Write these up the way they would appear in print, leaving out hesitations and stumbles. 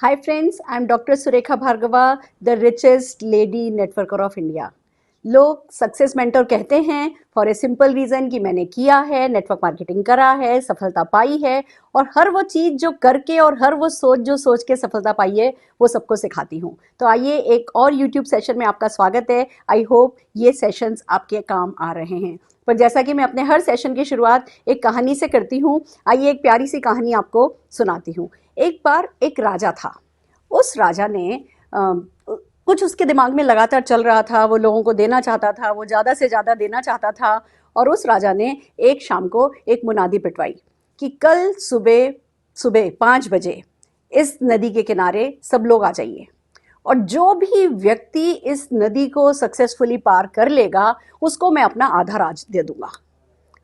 Hi friends, I'm Dr. Surekha Bhargava, the richest lady networker of India. लोग success mentor कहते हैं for a simple reason कि मैंने किया है, नेटवर्क मार्केटिंग करा है, सफलता पाई है और हर वो चीज़ जो करके और हर वो सोच जो सोच के सफलता पाई है वो सबको सिखाती हूँ। तो आइए एक और यूट्यूब सेशन में आपका स्वागत है। आई होप ये सेशंस आपके काम आ रहे हैं। पर जैसा कि मैं अपने हर सेशन की शुरुआत एक कहानी से करती हूँ, आइए एक प्यारी सी कहानी आपको सुनाती हूँ। एक बार एक राजा था। उस राजा ने कुछ उसके दिमाग में लगातार चल रहा था, वो लोगों को देना चाहता था, वो ज़्यादा से ज़्यादा देना चाहता था। और उस राजा ने एक शाम को एक मुनादी पिटवाई कि कल सुबह सुबह 5 बजे इस नदी के किनारे सब लोग आ जाइए और जो भी व्यक्ति इस नदी को सक्सेसफुली पार कर लेगा उसको मैं अपना आधा राज दे दूंगा।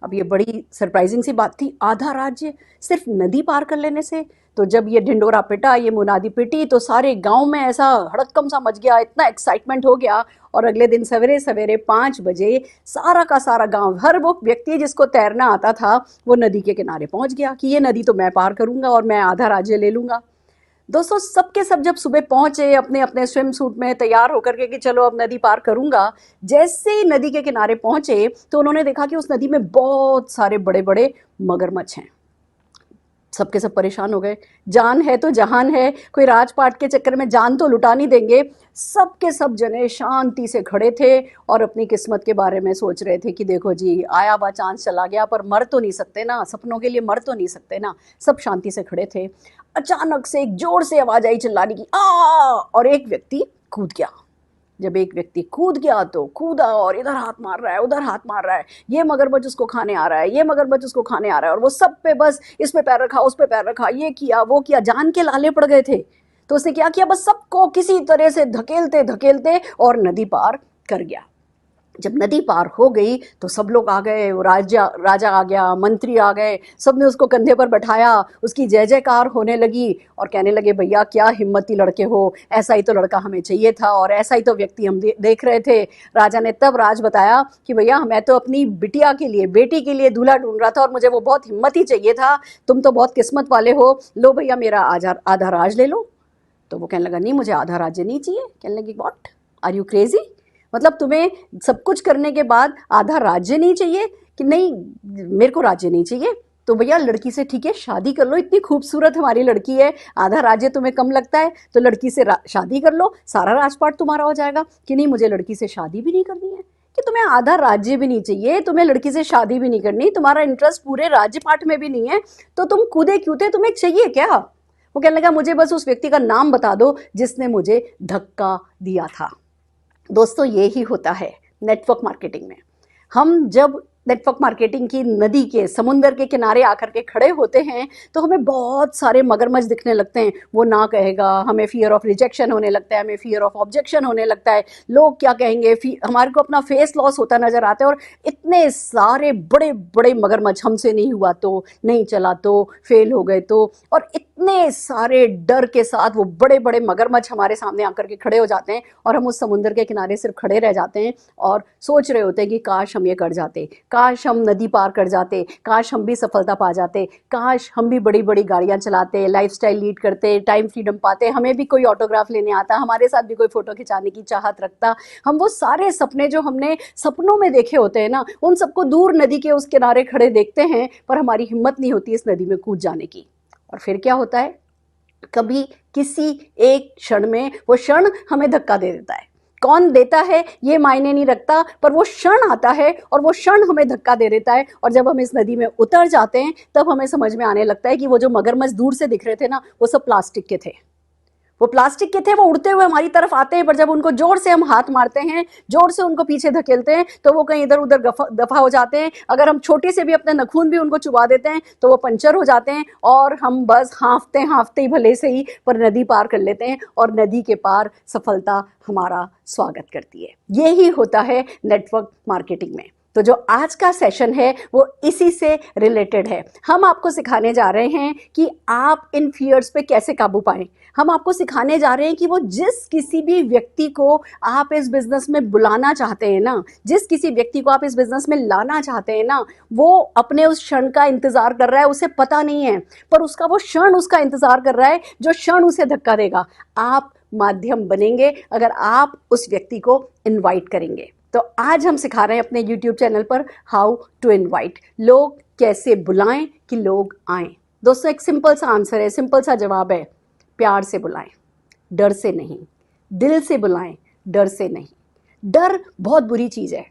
अब ये बड़ी सरप्राइजिंग सी बात थी, आधा राज्य सिर्फ नदी पार कर लेने से। तो जब ये ढिंडोरा पिटा, ये मुनादी पिटी, तो सारे गांव में ऐसा हड़कंप सा मच गया, इतना एक्साइटमेंट हो गया। और अगले दिन सवेरे सवेरे 5 बजे सारा का सारा गांव, हर वो व्यक्ति जिसको तैरना आता था वो नदी के किनारे पहुंच गया कि ये नदी तो मैं पार करूंगा और मैं आधा राज्य ले लूंगा। दोस्तों सबके सब जब सुबह पहुंचे अपने अपने स्विम सूट में तैयार होकर के कि चलो अब नदी पार करूंगा, जैसे ही नदी के किनारे पहुंचे तो उन्होंने देखा कि उस नदी में बहुत सारे बड़े बड़े मगरमच्छ हैं। सबके सब परेशान हो गए, जान है तो जहान है, कोई राजपाट के चक्कर में जान तो लुटा नहीं देंगे। सबके सब जने शांति से खड़े थे और अपनी किस्मत के बारे में सोच रहे थे कि देखो जी, आया बा चांस चला गया, पर मर तो नहीं सकते ना, सपनों के लिए मर तो नहीं सकते ना। सब शांति से खड़े थे। अचानक से एक जोर से आवाज आई चिल्लाने की, आ! और एक व्यक्ति कूद गया। जब एक व्यक्ति कूद गया तो कूदा और इधर हाथ मार रहा है, उधर हाथ मार रहा है, ये मगरमच्छ उसको खाने आ रहा है, ये मगरमच्छ उसको खाने आ रहा है, और वो सब पे बस इस पे पैर रखा, उस पे पैर रखा, ये किया वो किया, जान के लाले पड़ गए थे। तो उसने क्या किया, बस सबको किसी तरह से धकेलते धकेलते और नदी पार कर गया। जब नदी पार हो गई तो सब लोग आ गए, राजा आ गया, मंत्री आ गए, सबने उसको कंधे पर बैठाया, उसकी जय जयकार होने लगी और कहने लगे भैया क्या हिम्मती लड़के हो, ऐसा ही तो लड़का हमें चाहिए था और ऐसा ही तो व्यक्ति हम देख रहे थे। राजा ने तब राज बताया कि भैया मैं तो अपनी बिटिया के लिए, बेटी के लिए दूल्हा ढूंढ रहा था और मुझे वो बहुत हिम्मती चाहिए था, तुम तो बहुत किस्मत वाले हो, लो भैया मेरा आधा राज ले लो। तो वो कहने लगा नहीं, मुझे आधा राज्य नहीं चाहिए। कहने लगी व्हाट, आर यू क्रेजी, मतलब तुम्हें सब कुछ करने के बाद आधा राज्य नहीं चाहिए? कि नहीं, मेरे को राज्य नहीं चाहिए। तो भैया लड़की से ठीक है शादी कर लो, इतनी खूबसूरत हमारी लड़की है, आधा राज्य तुम्हें कम लगता है तो लड़की से शादी कर लो, सारा राजपाट तुम्हारा हो जाएगा। कि नहीं, मुझे लड़की से शादी भी नहीं करनी है। कि तुम्हें आधा राज्य भी नहीं चाहिए, तुम्हें लड़की से शादी भी नहीं करनी, तुम्हारा इंटरेस्ट पूरे राज्यपाट में भी नहीं है, तो तुम कूदे क्यों थे, तुम्हें चाहिए क्या? वो कहने लगा मुझे बस उस व्यक्ति का नाम बता दो जिसने मुझे धक्का दिया था। दोस्तों यही होता है नेटवर्क मार्केटिंग में। हम जब नेटवर्क मार्केटिंग की नदी के, समुंदर के किनारे आकर के खड़े होते हैं तो हमें बहुत सारे मगरमच्छ दिखने लगते हैं। वो ना कहेगा, हमें फियर ऑफ रिजेक्शन होने लगता है, हमें फियर ऑफ ऑब्जेक्शन होने लगता है, लोग क्या कहेंगे, हमारे को अपना फेस लॉस होता नजर आता है। और इतने सारे बड़े बड़े मगरमच्छ, हमसे नहीं हुआ तो, नहीं चला तो, फेल हो गए तो, और इतने सारे डर के साथ वो बड़े बड़े मगरमच्छ हमारे सामने आकर के खड़े हो जाते हैं और हम उस समुद्र के किनारे सिर्फ खड़े रह जाते हैं और सोच रहे होते हैं कि काश हम ये कर जाते, काश हम नदी पार कर जाते, काश हम भी सफलता पा जाते, काश हम भी बड़ी बड़ी गाड़ियां चलाते, लाइफस्टाइल लीड करते, टाइम फ्रीडम पाते, हमें भी कोई ऑटोग्राफ लेने आता, हमारे साथ भी कोई फोटो खिंचाने की चाहत रखता। हम वो सारे सपने जो हमने सपनों में देखे होते हैं ना, उन सबको दूर नदी के उस किनारे खड़े देखते हैं, पर हमारी हिम्मत नहीं होती इस नदी में कूद जाने की। और फिर क्या होता है, कभी किसी एक क्षण में वो क्षण हमें धक्का दे देता है। कौन देता है ये मायने नहीं रखता, पर वो क्षण आता है और वो क्षण हमें धक्का दे देता है। और जब हम इस नदी में उतर जाते हैं तब हमें समझ में आने लगता है कि वो जो मगरमच्छ दूर से दिख रहे थे ना, वो सब प्लास्टिक के थे। वो प्लास्टिक के थे, वो उड़ते हुए हमारी तरफ आते हैं, पर जब उनको जोर से हम हाथ मारते हैं, जोर से उनको पीछे धकेलते हैं, तो वो कहीं इधर उधर दफा हो जाते हैं। अगर हम छोटे से भी अपने नखून भी उनको चुबा देते हैं तो वो पंचर हो जाते हैं और हम बस हाँफते हाँफते ही भले से ही पर नदी पार कर लेते हैं और नदी के पार सफलता हमारा स्वागत करती है। यही होता है नेटवर्क मार्केटिंग में। तो जो आज का सेशन है वो इसी से रिलेटेड है। हम आपको सिखाने जा रहे हैं कि आप इन फियर्स पे कैसे काबू पाएं। हम आपको सिखाने जा रहे हैं कि वो जिस किसी भी व्यक्ति को आप इस बिजनेस में बुलाना चाहते हैं ना, जिस किसी व्यक्ति को आप इस बिजनेस में लाना चाहते हैं ना, वो अपने उस क्षण का इंतजार कर रहा है, उसे पता नहीं है, पर उसका वो क्षण उसका इंतजार कर रहा है जो क्षण उसे धक्का देगा। आप माध्यम बनेंगे अगर आप उस व्यक्ति को इनवाइट करेंगे। तो आज हम सिखा रहे हैं अपने YouTube चैनल पर हाउ टू इनवाइट, लोग कैसे बुलाएं कि लोग आएं। दोस्तों, एक सिंपल सा आंसर है, सिंपल सा जवाब है, प्यार से बुलाएं, डर से नहीं। दिल से बुलाएं, डर से नहीं। डर बहुत बुरी चीज़ है।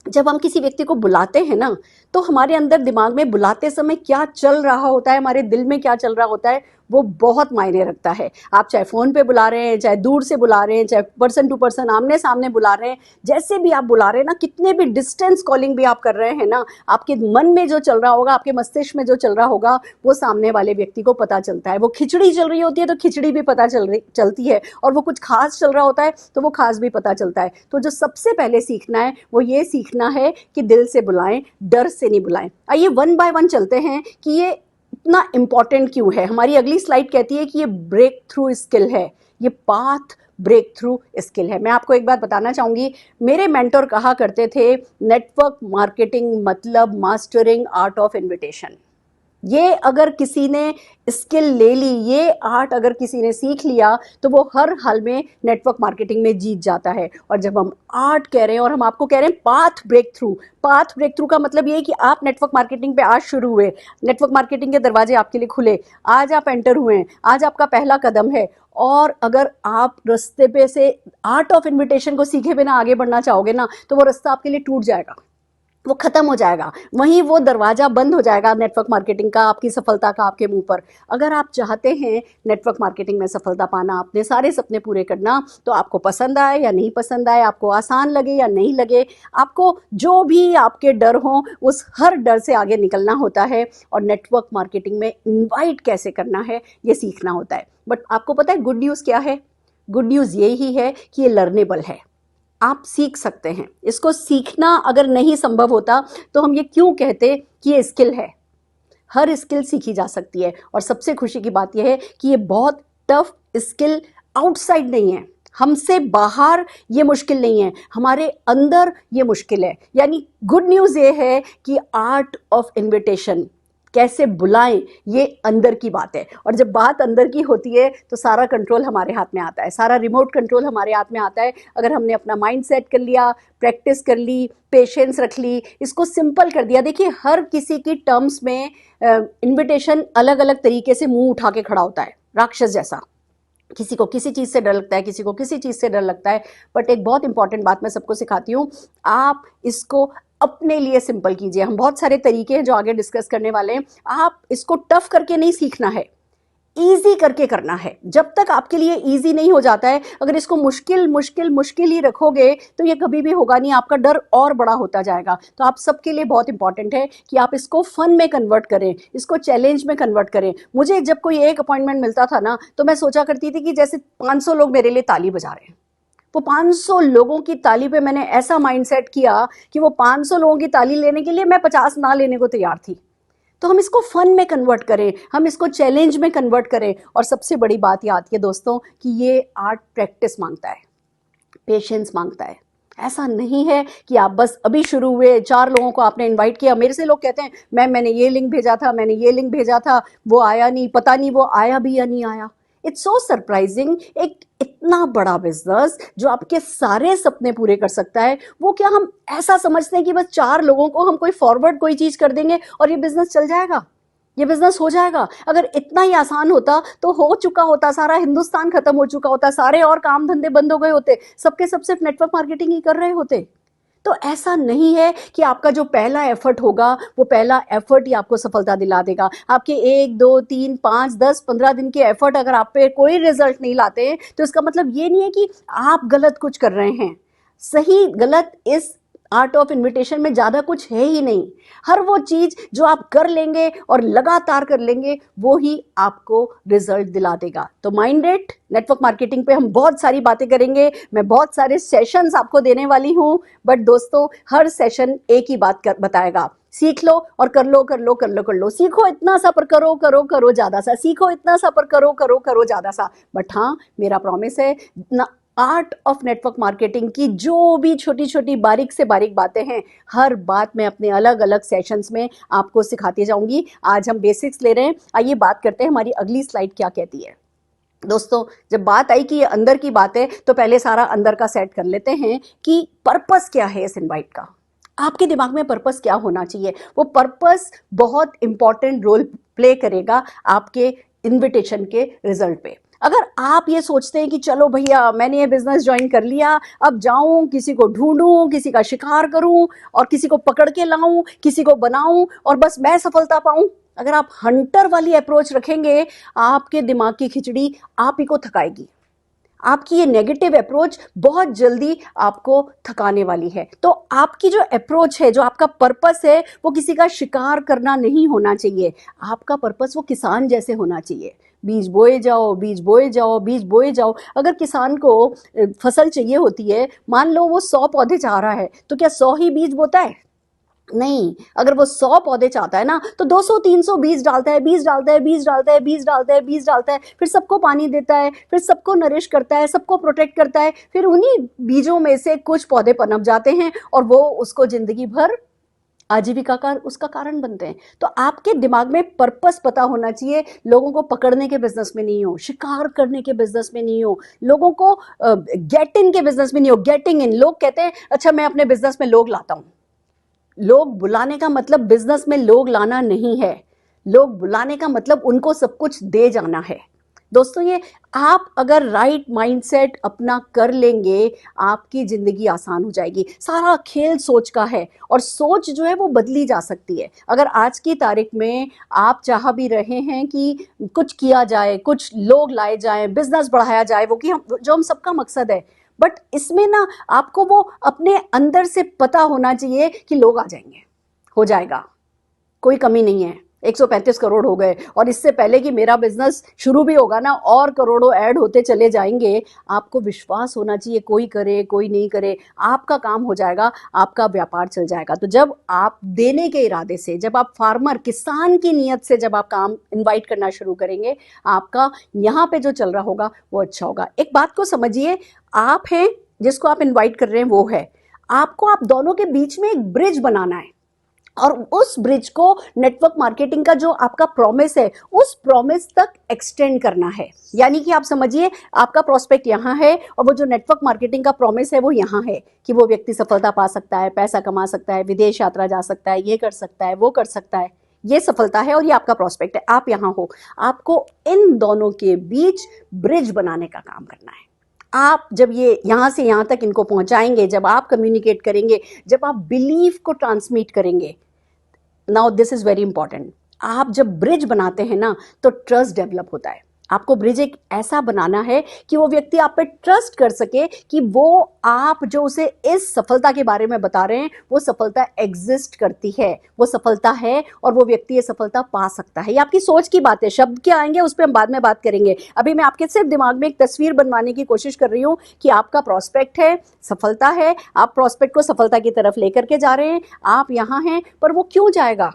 जब हम किसी व्यक्ति को बुलाते हैं ना, तो हमारे अंदर दिमाग में बुलाते समय क्या चल रहा होता है, हमारे दिल में क्या चल रहा होता है, वो बहुत मायने रखता है। आप चाहे फ़ोन पे बुला रहे हैं, चाहे दूर से बुला रहे हैं, चाहे पर्सन टू पर्सन आमने सामने बुला रहे हैं, जैसे भी आप बुला रहे हैं ना, कितने भी डिस्टेंस कॉलिंग भी आप कर रहे हैं ना, आपके मन में जो चल रहा होगा, आपके मस्तिष्क में जो चल रहा होगा, वो सामने वाले व्यक्ति को पता चलता है। वो खिचड़ी चल रही होती है तो खिचड़ी भी पता चलती है, और वो कुछ खास चल रहा होता है तो वो खास भी पता चलता है। तो जो सबसे पहले सीखना है वो ये सीखना है कि दिल से बुलाएं, डर से नहीं बुलाएं। आइए वन बाय वन चलते हैं कि ये इतना इंपॉर्टेंट क्यों है। हमारी अगली स्लाइड कहती है कि ये ब्रेक थ्रू स्किल है, ये पाथ ब्रेक थ्रू स्किल है। मैं आपको एक बात बताना चाहूँगी, मेरे मेंटर कहा करते थे, नेटवर्क मार्केटिंग मतलब मास्टरिंग आर्ट ऑफ इन्विटेशन। ये अगर किसी ने स्किल ले ली, ये आर्ट अगर किसी ने सीख लिया, तो वो हर हाल में नेटवर्क मार्केटिंग में जीत जाता है। और जब हम आर्ट कह रहे हैं और हम आपको कह रहे हैं path break through, path break through का मतलब ये है कि आप नेटवर्क मार्केटिंग पे आज शुरू हुए, नेटवर्क मार्केटिंग के दरवाजे आपके लिए खुले, आज आप एंटर हुए हैं, आज आपका पहला कदम है। और अगर आप रास्ते पे से आर्ट ऑफ इन्विटेशन को सीखे बिना आगे बढ़ना चाहोगे ना, तो वो रास्ता आपके लिए टूट जाएगा, वो खत्म हो जाएगा, वहीं वो दरवाजा बंद हो जाएगा नेटवर्क मार्केटिंग का, आपकी सफलता का आपके मुंह पर। अगर आप चाहते हैं नेटवर्क मार्केटिंग में सफलता पाना, अपने सारे सपने पूरे करना, तो आपको पसंद आए या नहीं पसंद आए, आपको आसान लगे या नहीं लगे, आपको जो भी आपके डर हों, उस हर डर से आगे निकलना होता है। और नेटवर्क मार्केटिंग में इन्वाइट कैसे करना है ये सीखना होता है। बट आपको पता है गुड न्यूज़ क्या है? गुड न्यूज़ ये ही है कि ये लर्नेबल है, आप सीख सकते हैं। इसको सीखना अगर नहीं संभव होता तो हम ये क्यों कहते कि ये स्किल है। हर स्किल सीखी जा सकती है, और सबसे खुशी की बात यह है कि ये बहुत टफ स्किल आउटसाइड नहीं है, हमसे बाहर ये मुश्किल नहीं है, हमारे अंदर ये मुश्किल है। यानी गुड न्यूज़ ये है कि आर्ट ऑफ इन्विटेशन, कैसे बुलाएं, ये अंदर की बात है। और जब बात अंदर की होती है तो सारा कंट्रोल हमारे हाथ में आता है, सारा रिमोट कंट्रोल हमारे हाथ में आता है। अगर हमने अपना माइंड सेट कर लिया, प्रैक्टिस कर ली, पेशेंस रख ली, इसको सिंपल कर दिया। देखिए, हर किसी की टर्म्स में इन्विटेशन अलग अलग तरीके से मुंह उठा के खड़ा होता है, राक्षस जैसा। किसी को किसी चीज़ से डर लगता है, किसी को किसी चीज़ से डर लगता है। बट एक बहुत इंपॉर्टेंट बात मैं सबको सिखाती हूँ, आप इसको अपने लिए सिंपल कीजिए। हम बहुत सारे तरीके हैं जो आगे डिस्कस करने वाले हैं। आप इसको टफ करके नहीं सीखना है, ईजी करके करना है। जब तक आपके लिए ईजी नहीं हो जाता है, अगर इसको मुश्किल मुश्किल मुश्किल ही रखोगे तो ये कभी भी होगा नहीं, आपका डर और बड़ा होता जाएगा। तो आप सबके लिए बहुत इंपॉर्टेंट है कि आप इसको फन में कन्वर्ट करें, इसको चैलेंज में कन्वर्ट करें। मुझे जब कोई एक अपॉइंटमेंट मिलता था ना, तो मैं सोचा करती थी कि जैसे 500 लोग मेरे लिए ताली बजा रहे हैं। वो 500 लोगों की ताली पे मैंने ऐसा माइंडसेट किया कि वो 500 लोगों की ताली लेने के लिए मैं 50 ना लेने को तैयार थी। तो हम इसको फन में कन्वर्ट करें, हम इसको चैलेंज में कन्वर्ट करें। और सबसे बड़ी बात ये आती है दोस्तों कि ये आर्ट प्रैक्टिस मांगता है, पेशेंस मांगता है। ऐसा नहीं है कि आप बस अभी शुरू हुए, 4 लोगों को आपने इनवाइट किया। मेरे से लोग कहते हैं, मैंने ये लिंक भेजा था, मैंने ये लिंक भेजा था, वो आया नहीं, पता नहीं वो आया भी या नहीं आया। इट्स सो सरप्राइजिंग, एक इतना बड़ा बिजनेस जो आपके सारे सपने पूरे कर सकता है, वो क्या हम ऐसा समझते हैं कि बस 4 लोगों को हम कोई फॉरवर्ड कोई चीज कर देंगे और ये बिजनेस चल जाएगा, ये बिजनेस हो जाएगा। अगर इतना ही आसान होता तो हो चुका होता, सारा हिंदुस्तान खत्म हो चुका होता, सारे और काम धंधे बंद हो गए होते, सबके सब सिर्फ नेटवर्क मार्केटिंग ही कर रहे होते। तो ऐसा नहीं है कि आपका जो पहला एफर्ट होगा, वो पहला एफर्ट ही आपको सफलता दिला देगा। आपके 1 2 3 5 10 15 दिन के एफर्ट अगर आप पे कोई रिजल्ट नहीं लाते हैं, तो इसका मतलब ये नहीं है कि आप गलत कुछ कर रहे हैं। सही गलत इस आर्ट ऑफ इन्विटेशन में ज़्यादा कुछ है ही नहीं। हर वो चीज़ जो आप कर लेंगे और लगातार कर लेंगे वो ही आपको रिजल्ट दिला देगा। तो माइंड इट, नेटवर्क मार्केटिंग पे हम बहुत सारी बातें करेंगे, मैं बहुत सारे सेशंस आपको देने वाली हूँ, बट दोस्तों हर सेशन एक ही बात बताएगा, सीख लो और कर लो कर लो कर लो कर लो। सीखो इतना सा पर करो करो करो ज़्यादा सा, सीखो इतना सा पर करो करो करो ज़्यादा सा। बट हाँ, मेरा प्रॉमिस है ना, आर्ट ऑफ नेटवर्क मार्केटिंग की जो भी छोटी छोटी बारीक से बारीक बातें हैं, हर बात मैं अपने अलग अलग सेशंस में आपको सिखाती जाऊंगी। आज हम बेसिक्स ले रहे हैं, आइए बात करते हैं हमारी अगली स्लाइड क्या कहती है। दोस्तों जब बात आई कि ये अंदर की बात है, तो पहले सारा अंदर का सेट कर लेते हैं कि पर्पस क्या है इस इनवाइट का। आपके दिमाग में पर्पस क्या होना चाहिए? वो पर्पस बहुत इंपॉर्टेंट रोल प्ले करेगा आपके इनविटेशन के रिजल्ट पे। अगर आप ये सोचते हैं कि चलो भैया मैंने ये बिजनेस ज्वाइन कर लिया, अब जाऊं किसी को ढूंढूं, किसी का शिकार करूं और किसी को पकड़ के लाऊं, किसी को बनाऊं और बस मैं सफलता पाऊं, अगर आप हंटर वाली अप्रोच रखेंगे, आपके दिमाग की खिचड़ी आप ही को थकाएगी। आपकी ये नेगेटिव अप्रोच बहुत जल्दी आपको थकाने वाली है। तो आपकी जो अप्रोच है, जो आपका पर्पस है, वो किसी का शिकार करना नहीं होना चाहिए। आपका पर्पस वो किसान जैसे होना चाहिए। बीज बोए जाओ, बीज बोए जाओ, बीज बोए जाओ। अगर किसान को फसल चाहिए होती है, मान लो वो 100 पौधे चाह रहा है, तो क्या 100 ही बीज बोता है? नहीं, अगर वो 100 पौधे चाहता है ना, तो 200-300 बीज डालता है, बीज डालता है, बीज डालता है, बीज डालता है, बीज डालता है, फिर सबको पानी देता है, फिर सबको नरिश करता है, सबको प्रोटेक्ट करता है, फिर उन्हीं बीजों में से कुछ पौधे पनप जाते हैं और वो उसको जिंदगी भर आजीविका का उसका कारण बनते हैं। तो आपके दिमाग में पर्पस पता होना चाहिए। लोगों को पकड़ने के बिजनेस में नहीं हो, शिकार करने के बिजनेस में नहीं हो, लोगों को गेट इन के बिजनेस में नहीं हो। गेटिंग इन, लोग कहते हैं अच्छा मैं अपने बिजनेस में लोग लाता हूं। लोग बुलाने का मतलब बिजनेस में लोग लाना नहीं है। लोग बुलाने का मतलब उनको सब कुछ दे जाना है। दोस्तों ये आप अगर राइट माइंडसेट अपना कर लेंगे, आपकी जिंदगी आसान हो जाएगी। सारा खेल सोच का है और सोच जो है वो बदली जा सकती है। अगर आज की तारीख में आप चाह भी रहे हैं कि कुछ किया जाए, कुछ लोग लाए जाए, बिजनेस बढ़ाया जाए, वो कि हम सबका मकसद है, बट इसमें ना आपको वो अपने अंदर से पता होना चाहिए कि लोग आ जाएंगे, हो जाएगा, कोई कमी नहीं है। 135 करोड़ हो गए और इससे पहले कि मेरा बिजनेस शुरू भी होगा ना, और करोड़ों ऐड होते चले जाएंगे। आपको विश्वास होना चाहिए, कोई करे कोई नहीं करे, आपका काम हो जाएगा, आपका व्यापार चल जाएगा। तो जब आप देने के इरादे से, जब आप फार्मर किसान की नीयत से जब आप काम इनवाइट करना शुरू करेंगे, आपका यहाँ पे जो चल रहा होगा वो अच्छा होगा। एक बात को समझिए, आप हैं जिसको आप इनवाइट कर रहे हैं, वो है आपको, आप दोनों के बीच में एक ब्रिज बनाना है और उस ब्रिज को नेटवर्क मार्केटिंग का जो आपका प्रॉमिस है, उस प्रॉमिस तक एक्सटेंड करना है। यानी कि आप समझिए, आपका प्रोस्पेक्ट यहाँ है और वो जो नेटवर्क मार्केटिंग का प्रॉमिस है वो यहाँ है कि वो व्यक्ति सफलता पा सकता है, पैसा कमा सकता है, विदेश यात्रा जा सकता है, ये कर सकता है, वो कर सकता है। ये सफलता है और ये आपका प्रोस्पेक्ट है, आप यहाँ हो। आपको इन दोनों के बीच ब्रिज बनाने का काम करना है। आप जब ये यहाँ से यहाँ तक इनको पहुंचाएंगे, जब आप कम्युनिकेट करेंगे, जब आप बिलीफ को ट्रांसमिट करेंगे, now this is very important, आप जब ब्रिज बनाते हैं ना तो ट्रस्ट डेवलप होता है। आपको ब्रिज एक ऐसा बनाना है कि वो व्यक्ति आप पे ट्रस्ट कर सके कि वो आप जो उसे इस सफलता के बारे में बता रहे हैं, वो सफलता एग्जिस्ट करती है, वो सफलता है और वो व्यक्ति ये सफलता पा सकता है। ये आपकी सोच की बात है, शब्द क्या आएंगे उस पर हम बाद में बात करेंगे। अभी मैं आपके सिर्फ दिमाग में एक तस्वीर बनवाने की कोशिश कर रही हूँ कि आपका प्रोस्पेक्ट है, सफलता है, आप प्रोस्पेक्ट को सफलता की तरफ लेकर के जा रहे हैं, आप यहाँ हैं, पर वो क्यों जाएगा?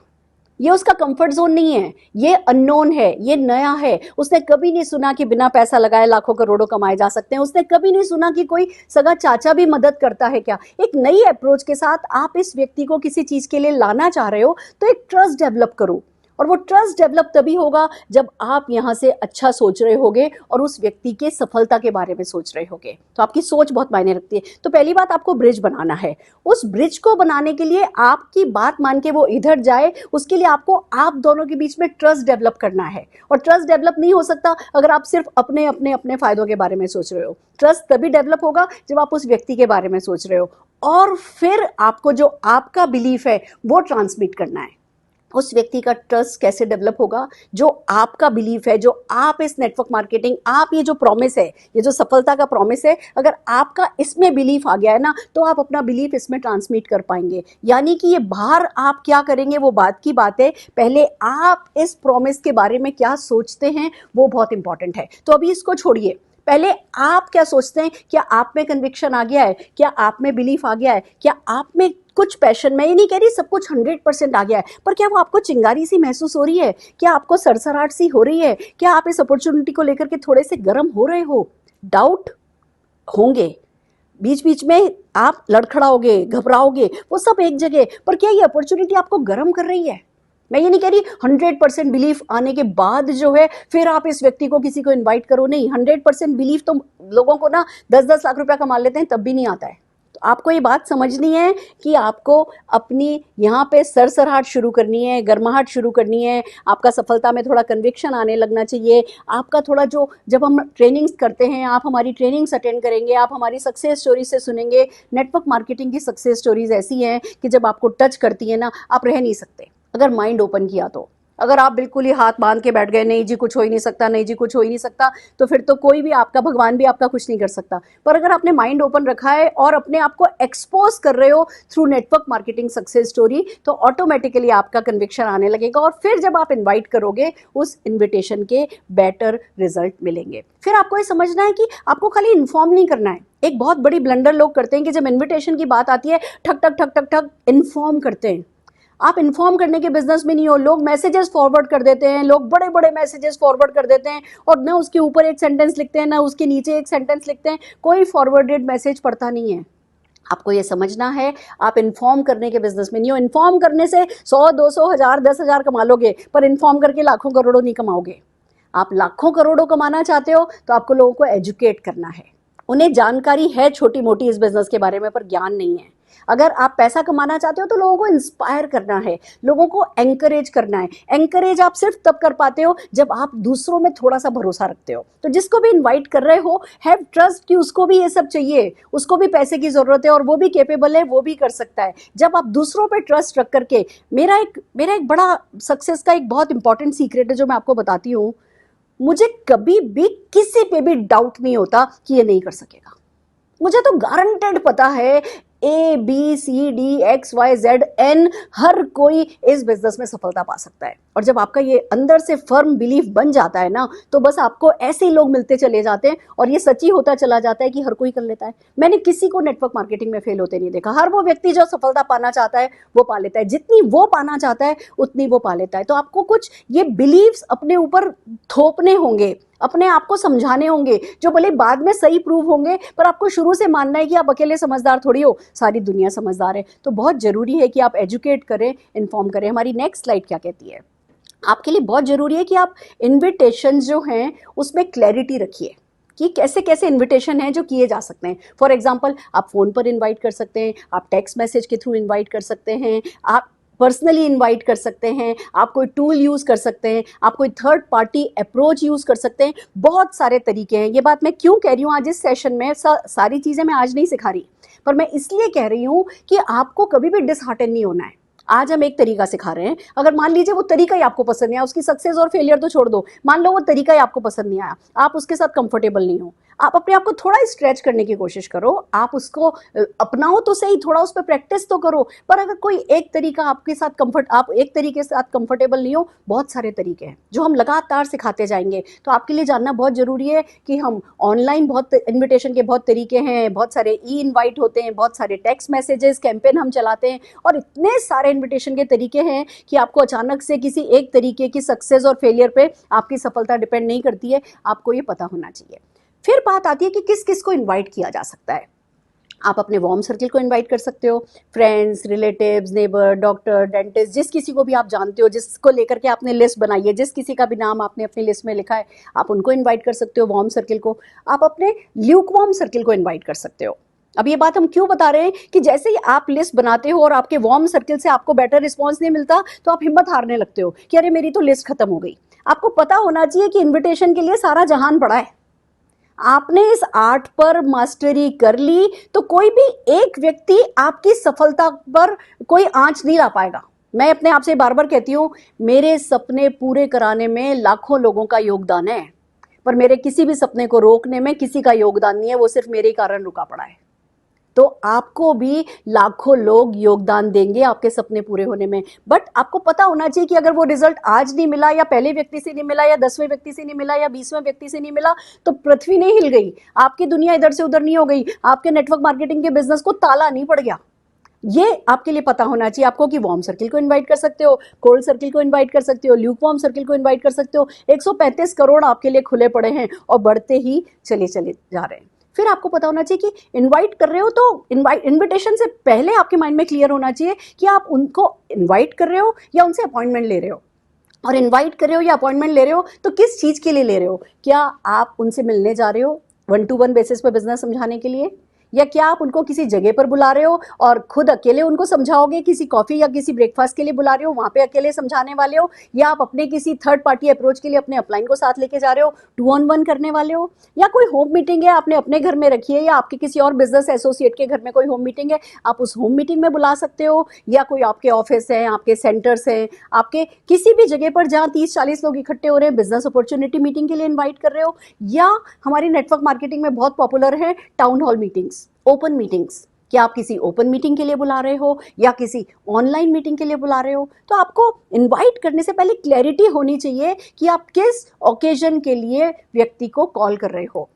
ये उसका कंफर्ट जोन नहीं है, ये अननोन है, ये नया है। उसने कभी नहीं सुना कि बिना पैसा लगाए लाखों करोड़ों कमाए जा सकते हैं। उसने कभी नहीं सुना कि कोई सगा चाचा भी मदद करता है क्या। एक नई अप्रोच के साथ आप इस व्यक्ति को किसी चीज के लिए लाना चाह रहे हो, तो एक ट्रस्ट डेवलप करो। और वो ट्रस्ट डेवलप तभी होगा जब आप यहाँ से अच्छा सोच रहे होगे और उस व्यक्ति के सफलता के बारे में सोच रहे होगे। तो आपकी सोच बहुत मायने रखती है। तो पहली बात, आपको ब्रिज बनाना है। उस ब्रिज को बनाने के लिए आपकी बात मान के वो इधर जाए, उसके लिए आपको आप दोनों के बीच में ट्रस्ट डेवलप करना है। और ट्रस्ट डेवलप नहीं हो सकता अगर आप सिर्फ अपने अपने अपने फायदों के बारे में सोच रहे हो। ट्रस्ट तभी डेवलप होगा जब आप उस व्यक्ति के बारे में सोच रहे हो और फिर आपको जो आपका बिलीफ है वो ट्रांसमिट करना है। उस व्यक्ति का ट्रस्ट कैसे डेवलप होगा? जो आपका बिलीफ है, जो आप इस नेटवर्क मार्केटिंग, आप ये जो प्रॉमिस है, ये जो सफलता का प्रॉमिस है, अगर आपका इसमें बिलीफ आ गया है ना, तो आप अपना बिलीफ इसमें ट्रांसमिट कर पाएंगे। यानी कि ये बाहर आप क्या करेंगे वो बात की बात है, पहले आप इस प्रॉमिस के बारे में क्या सोचते हैं वो बहुत इंपॉर्टेंट है। तो अभी इसको छोड़िए, पहले आप क्या सोचते हैं? क्या आप में कन्विक्शन आ गया है? क्या आप में बिलीफ आ गया है? क्या आप में कुछ पैशन, मैं ये नहीं कह रही सब कुछ 100% आ गया है, पर क्या वो आपको चिंगारी सी महसूस हो रही है? क्या आपको सरसराहट सी हो रही है? क्या आप इस अपॉर्चुनिटी को लेकर के थोड़े से गर्म हो रहे हो? डाउट होंगे, बीच बीच में आप लड़खड़ाओगे, घबराओगे, वो सब एक जगह, पर क्या ये अपॉर्चुनिटी आपको गर्म कर रही है? मैं ये नहीं कह रही 100% बिलीफ आने के बाद जो है फिर आप इस व्यक्ति को किसी को इनवाइट करो, नहीं। 100% बिलीफ तो लोगों को ना 10-10 लाख रुपया कमा लेते हैं तब भी नहीं आता है। तो आपको ये बात समझनी है कि आपको अपनी यहाँ पे सरसराहट शुरू करनी है, गर्माहट शुरू करनी है, आपका सफलता में थोड़ा कन्विक्शन आने लगना चाहिए। आपका थोड़ा जो, जब हम ट्रेनिंग्स करते हैं, आप हमारी ट्रेनिंग्स अटेंड करेंगे, आप हमारी सक्सेस स्टोरी से सुनेंगे। नेटवर्क मार्केटिंग की सक्सेस स्टोरीज ऐसी हैं कि जब आपको टच करती है ना, आप रह नहीं सकते अगर माइंड ओपन किया तो। अगर आप बिल्कुल ही हाथ बांध के बैठ गए, नहीं जी कुछ हो ही नहीं सकता, नहीं जी कुछ हो ही नहीं सकता, तो फिर तो कोई भी आपका, भगवान भी आपका कुछ नहीं कर सकता। पर अगर आपने माइंड ओपन रखा है और अपने आप को एक्सपोज कर रहे हो through network marketing success story, तो ऑटोमेटिकली आपका कन्विक्शन आने लगेगा और फिर जब आप इन्वाइट करोगे उस इन्विटेशन के बेटर रिजल्ट मिलेंगे। फिर आपको ये समझना है कि आपको खाली इन्फॉर्म नहीं करना है। एक बहुत बड़ी ब्लंडर लोग करते हैं कि जब इन्विटेशन की बात आती है ठक ठक ठक ठक ठक इन्फॉर्म करते हैं। आप इन्फॉर्म करने के बिजनेस में नहीं हो। लोग मैसेजेस फॉरवर्ड कर देते हैं, लोग बड़े बड़े मैसेजेस फॉरवर्ड कर देते हैं और ना उसके ऊपर एक सेंटेंस लिखते हैं ना उसके नीचे एक सेंटेंस लिखते हैं, कोई फॉरवर्डेड मैसेज पढ़ता नहीं है। आपको ये समझना है आप इन्फॉर्म करने के बिजनेस में नहीं हो। इन्फॉर्म करने से 100, 200, 1000, 10,000 कमा लोगे, पर इन्फॉर्म करके लाखों करोड़ों नहीं कमाओगे। आप लाखों करोड़ों कमाना चाहते हो तो आपको लोगों को एजुकेट करना है। उन्हें जानकारी है छोटी मोटी इस बिजनेस के बारे में, पर ज्ञान नहीं है। अगर आप पैसा कमाना चाहते हो तो लोगों को इंस्पायर करना है, लोगों को एंकरेज करना है। एंकरेज आप सिर्फ तब कर पाते हो जब आप दूसरों में थोड़ा सा भरोसा रखते हो। तो जिसको भी इनवाइट कर रहे हो, हैव ट्रस्ट कि उसको भी ये सब चाहिए, उसको भी पैसे की जरूरत है और वो भी कैपेबल है, वो भी कर सकता है। जब आप दूसरों पे ट्रस्ट रख करके, मेरा एक बड़ा सक्सेस का एक बहुत इंपॉर्टेंट सीक्रेट है जो मैं आपको बताती हूँ। मुझे कभी भी किसी पे भी डाउट नहीं होता कि ये नहीं कर सकेगा। मुझे तो गारंटेड पता है ABCDXYZN हर कोई इस बिजनेस में सफलता पा सकता है। और जब आपका ये अंदर से फर्म बिलीफ बन जाता है ना, तो बस आपको ऐसे ही लोग मिलते चले जाते हैं और ये सच ही होता चला जाता है कि हर कोई कर लेता है। मैंने किसी को नेटवर्क मार्केटिंग में फेल होते नहीं देखा। हर वो व्यक्ति जो सफलता पाना चाहता है वो पा लेता है, जितनी वो पाना चाहता है उतनी वो पा लेता है। तो आपको कुछ ये बिलीव्स अपने ऊपर थोपने होंगे, अपने आप को समझाने होंगे, जो भले बाद में सही प्रूव होंगे, पर आपको शुरू से मानना है कि आप अकेले समझदार थोड़ी हो, सारी दुनिया समझदार है। तो बहुत जरूरी है कि आप एजुकेट करें, इन्फॉर्म करें। हमारी नेक्स्ट स्लाइड क्या कहती है? आपके लिए बहुत जरूरी है कि आप इन्विटेशन जो हैं उसमें क्लैरिटी रखिए कि कैसे कैसे इन्विटेशन हैं जो किए जा सकते हैं। फॉर एग्जाम्पल, आप फोन पर इन्वाइट कर सकते हैं, आप टेक्स्ट मैसेज के थ्रू इन्वाइट कर सकते हैं, आप पर्सनली इनवाइट कर सकते हैं, आप कोई टूल यूज़ कर सकते हैं, आप कोई थर्ड पार्टी अप्रोच यूज़ कर सकते हैं। बहुत सारे तरीके हैं। ये बात मैं क्यों कह रही हूँ आज इस सेशन में, सारी चीज़ें मैं आज नहीं सिखा रही, पर मैं इसलिए कह रही हूँ कि आपको कभी भी डिसहार्टन नहीं होना है। आज हम एक तरीका सिखा रहे हैं, अगर मान लीजिए वो तरीका ही आपको पसंद नहीं आया, उसकी सक्सेस और फेलियर तो छोड़ दो, मान लो वो तरीका ही आपको पसंद नहीं आया, आप उसके साथ कंफर्टेबल नहीं हो, आप अपने आप को थोड़ा स्ट्रेच करने की कोशिश करो, आप उसको अपनाओ तो सही, थोड़ा उस पर प्रैक्टिस तो करो। पर अगर कोई एक तरीका आपके साथ आप एक तरीके से साथ कंफर्टेबल नहीं हो, बहुत सारे तरीके हैं जो हम लगातार सिखाते जाएंगे। तो आपके लिए जानना बहुत जरूरी है कि हम ऑनलाइन बहुत इन्विटेशन के बहुत तरीके हैं, बहुत सारे ई इन्वाइट होते हैं, बहुत सारे टेक्स्ट मैसेजेस कैंपेन हम चलाते हैं और इतने सारे इन्विटेशन के तरीके हैं कि आपको अचानक से किसी एक तरीके की सक्सेस और फेलियर पे आपकी सफलता डिपेंड नहीं करती है। आपको ये पता होना चाहिए। फिर बात आती है कि किस किस को इनवाइट किया जा सकता है। आप अपने वार्म सर्किल को इनवाइट कर सकते हो, friends, relatives, neighbour, doctor, dentist, जिस किसी को भी आप जानते हो, जिसको लेकर के आपने लिस्ट बनाई है, जिस किसी का भी नाम आपने अपनी लिस्ट में लिखा है, आप उनको इनवाइट कर सकते हो, वार्म सर्किल को। आप अपने ल्यूकवार्म सर्किल को इनवाइट कर सकते हो। अब ये बात हम क्यों बता रहे हैं कि जैसे ही आप लिस्ट बनाते हो और आपके वार्म सर्किल से आपको बेटर रिस्पॉन्स नहीं मिलता, तो आप हिम्मत हारने लगते हो कि अरे मेरी तो लिस्ट खत्म हो गई। आपको पता होना चाहिए कि इन्विटेशन के लिए सारा जहान पड़ा है। आपने इस आर्ट पर मास्टरी कर ली तो कोई भी एक व्यक्ति आपकी सफलता पर कोई आंच नहीं ला पाएगा। मैं अपने आप से बार बार कहती हूँ, मेरे सपने पूरे कराने में लाखों लोगों का योगदान है, पर मेरे किसी भी सपने को रोकने में किसी का योगदान नहीं है, वो सिर्फ मेरे कारण रुका पड़ा है। तो आपको भी लाखों लोग योगदान देंगे आपके सपने पूरे होने में, बट आपको पता होना चाहिए कि अगर वो रिजल्ट आज नहीं मिला, या पहले व्यक्ति से नहीं मिला, या 10वें व्यक्ति से नहीं मिला, या 20वें व्यक्ति से नहीं मिला, तो पृथ्वी नहीं हिल गई, आपकी दुनिया इधर से उधर नहीं हो गई, आपके नेटवर्क मार्केटिंग के बिजनेस को ताला नहीं पड़ गया। ये आपके लिए पता होना चाहिए आपको कि वार्म सर्किल को इनवाइट कर सकते हो, कोल्ड सर्किल को इनवाइट कर सकते हो, ल्यूक वार्म सर्किल को इनवाइट कर सकते हो। 135 करोड़ आपके लिए खुले पड़े हैं और बढ़ते ही चले चले जा रहे हैं। फिर आपको पता होना चाहिए कि इनवाइट कर रहे हो तो इनविटेशन से पहले आपके माइंड में क्लियर होना चाहिए कि आप उनको इनवाइट कर रहे हो या उनसे अपॉइंटमेंट ले रहे हो। और इनवाइट कर रहे हो या अपॉइंटमेंट ले रहे हो तो किस चीज़ के लिए ले रहे हो? क्या आप उनसे मिलने जा रहे हो 1-to-1 बेसिस पे बिजनेस समझाने के लिए, या क्या आप उनको किसी जगह पर बुला रहे हो और खुद अकेले उनको समझाओगे, किसी कॉफ़ी या किसी ब्रेकफास्ट के लिए बुला रहे हो, वहाँ पे अकेले समझाने वाले हो, या आप अपने किसी थर्ड पार्टी अप्रोच के लिए अपने अपलाइन को साथ लेके जा रहे हो, 2-on-1 करने वाले हो, या कोई होम मीटिंग है आपने अपने घर में रखी है, या आपके किसी और बिजनेस एसोसिएट के घर में कोई होम मीटिंग है, आप उस होम मीटिंग में बुला सकते हो, या कोई आपके ऑफिस है, आपके सेंटर्स हैं, आपके किसी भी जगह पर जहाँ 30-40 लोग इकट्ठे हो रहे हैं, बिजनेस अपॉर्चुनिटी मीटिंग के लिए इन्वाइट कर रहे हो, या हमारी नेटवर्क मार्केटिंग में बहुत पॉपुलर है town hall meetings, open meetings. क्या आप किसी ओपन मीटिंग के लिए बुला रहे हो या किसी ऑनलाइन मीटिंग के लिए बुला रहे हो? तो आपको इनवाइट करने से पहले क्लैरिटी होनी चाहिए कि आप किस ओकेजन के लिए व्यक्ति को कॉल कर रहे हो।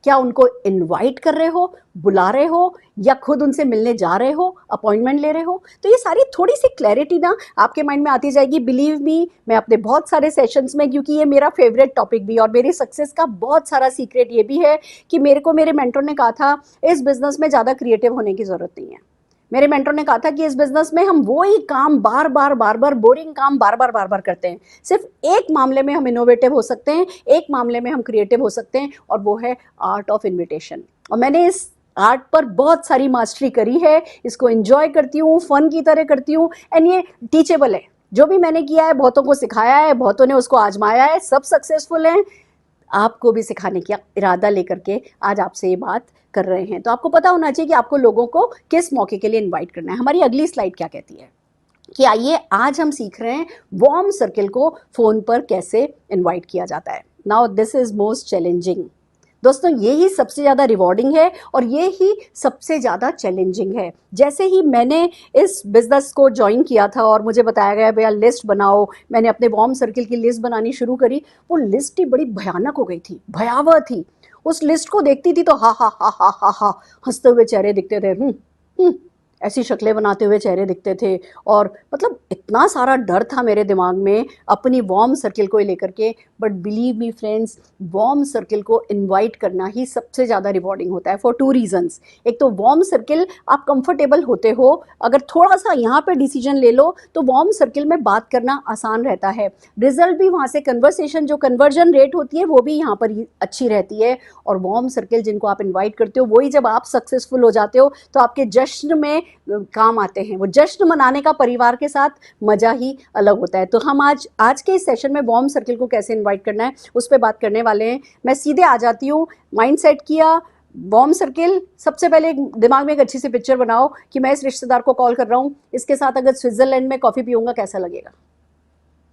क्या उनको इनवाइट कर रहे हो, बुला रहे हो, या खुद उनसे मिलने जा रहे हो, अपॉइंटमेंट ले रहे हो? तो ये सारी थोड़ी सी क्लैरिटी ना आपके माइंड में आती जाएगी। बिलीव मी, मैं अपने बहुत सारे सेशंस में, क्योंकि ये मेरा फेवरेट टॉपिक भी और मेरी सक्सेस का बहुत सारा सीक्रेट ये भी है कि मेरे को मेरे मेंटर ने कहा था इस बिजनेस में ज़्यादा क्रिएटिव होने की ज़रूरत नहीं है। मेरे मेंटर ने कहा था कि इस बिजनेस में हम वो ही काम बार बार बोरिंग काम बार बार करते हैं। सिर्फ एक मामले में हम इनोवेटिव हो सकते हैं, एक मामले में हम क्रिएटिव हो सकते हैं, और वो है आर्ट ऑफ इन्विटेशन। और मैंने इस आर्ट पर बहुत सारी मास्टरी करी है, इसको एंजॉय करती हूँ, फन की तरह करती हूँ, एंड ये टीचेबल है। जो भी मैंने किया है बहुतों को सिखाया है, बहुतों ने उसको आजमाया है, सब सक्सेसफुल हैं। आपको भी सिखाने का इरादा लेकर के आज आपसे ये बात कर रहे हैं। तो आपको पता होना चाहिए कि आपको लोगों को किस मौके के लिए इनवाइट करना है। हमारी अगली स्लाइड क्या कहती है कि आइए आज हम सीख रहे हैं वार्म सर्किल को फोन पर कैसे इनवाइट किया जाता है। Now this is most challenging दोस्तों, ये ही सबसे ज़्यादा रिवॉर्डिंग है और ये ही सबसे ज़्यादा चैलेंजिंग है। जैसे ही मैंने इस बिज़नेस को ज्वाइन किया था और मुझे बताया गया भैया लिस्ट बनाओ, मैंने अपने वार्म सर्किल की लिस्ट बनानी शुरू करी। वो लिस्ट ही बड़ी भयानक हो गई थी, भयावह थी। उस लिस्ट को देखती थी तो हा हा हा हा हा हा हंसते हुए चेहरे दिखते थे, ऐसी शक्लें बनाते हुए चेहरे दिखते थे, और मतलब इतना सारा डर था मेरे दिमाग में अपनी वार्म सर्किल को लेकर के। But believe me friends, warm circle को इनवाइट करना ही सबसे ज़्यादा रिवॉर्डिंग होता है फॉर 2 रीजंस। एक तो वार्म सर्किल आप कंफर्टेबल होते हो, अगर थोड़ा सा यहाँ पे डिसीजन ले लो तो वार्म सर्किल में बात करना आसान रहता है, रिजल्ट भी वहाँ से, कन्वर्सेशन जो कन्वर्जन रेट होती है वो भी यहाँ पर अच्छी रहती है। और वार्म सर्किल जिनको आप इन्वाइट करते हो वही जब आप सक्सेसफुल हो जाते हो तो आपके जश्न में काम आते हैं। वो जश्न मनाने का परिवार के साथ मजा ही अलग होता है। तो हम आज के इस सेशन में वार्म सर्किल को कैसे इनवाइट करना है उस पर बात करने वाले हैं। मैं सीधे आ जाती हूँ। माइंड सेट किया, वार्म सर्किल, सबसे पहले दिमाग में एक अच्छी सी पिक्चर बनाओ कि मैं इस रिश्तेदार को कॉल कर रहा हूँ, इसके साथ अगर स्विट्जरलैंड में कॉफ़ी पीऊँगा कैसा लगेगा।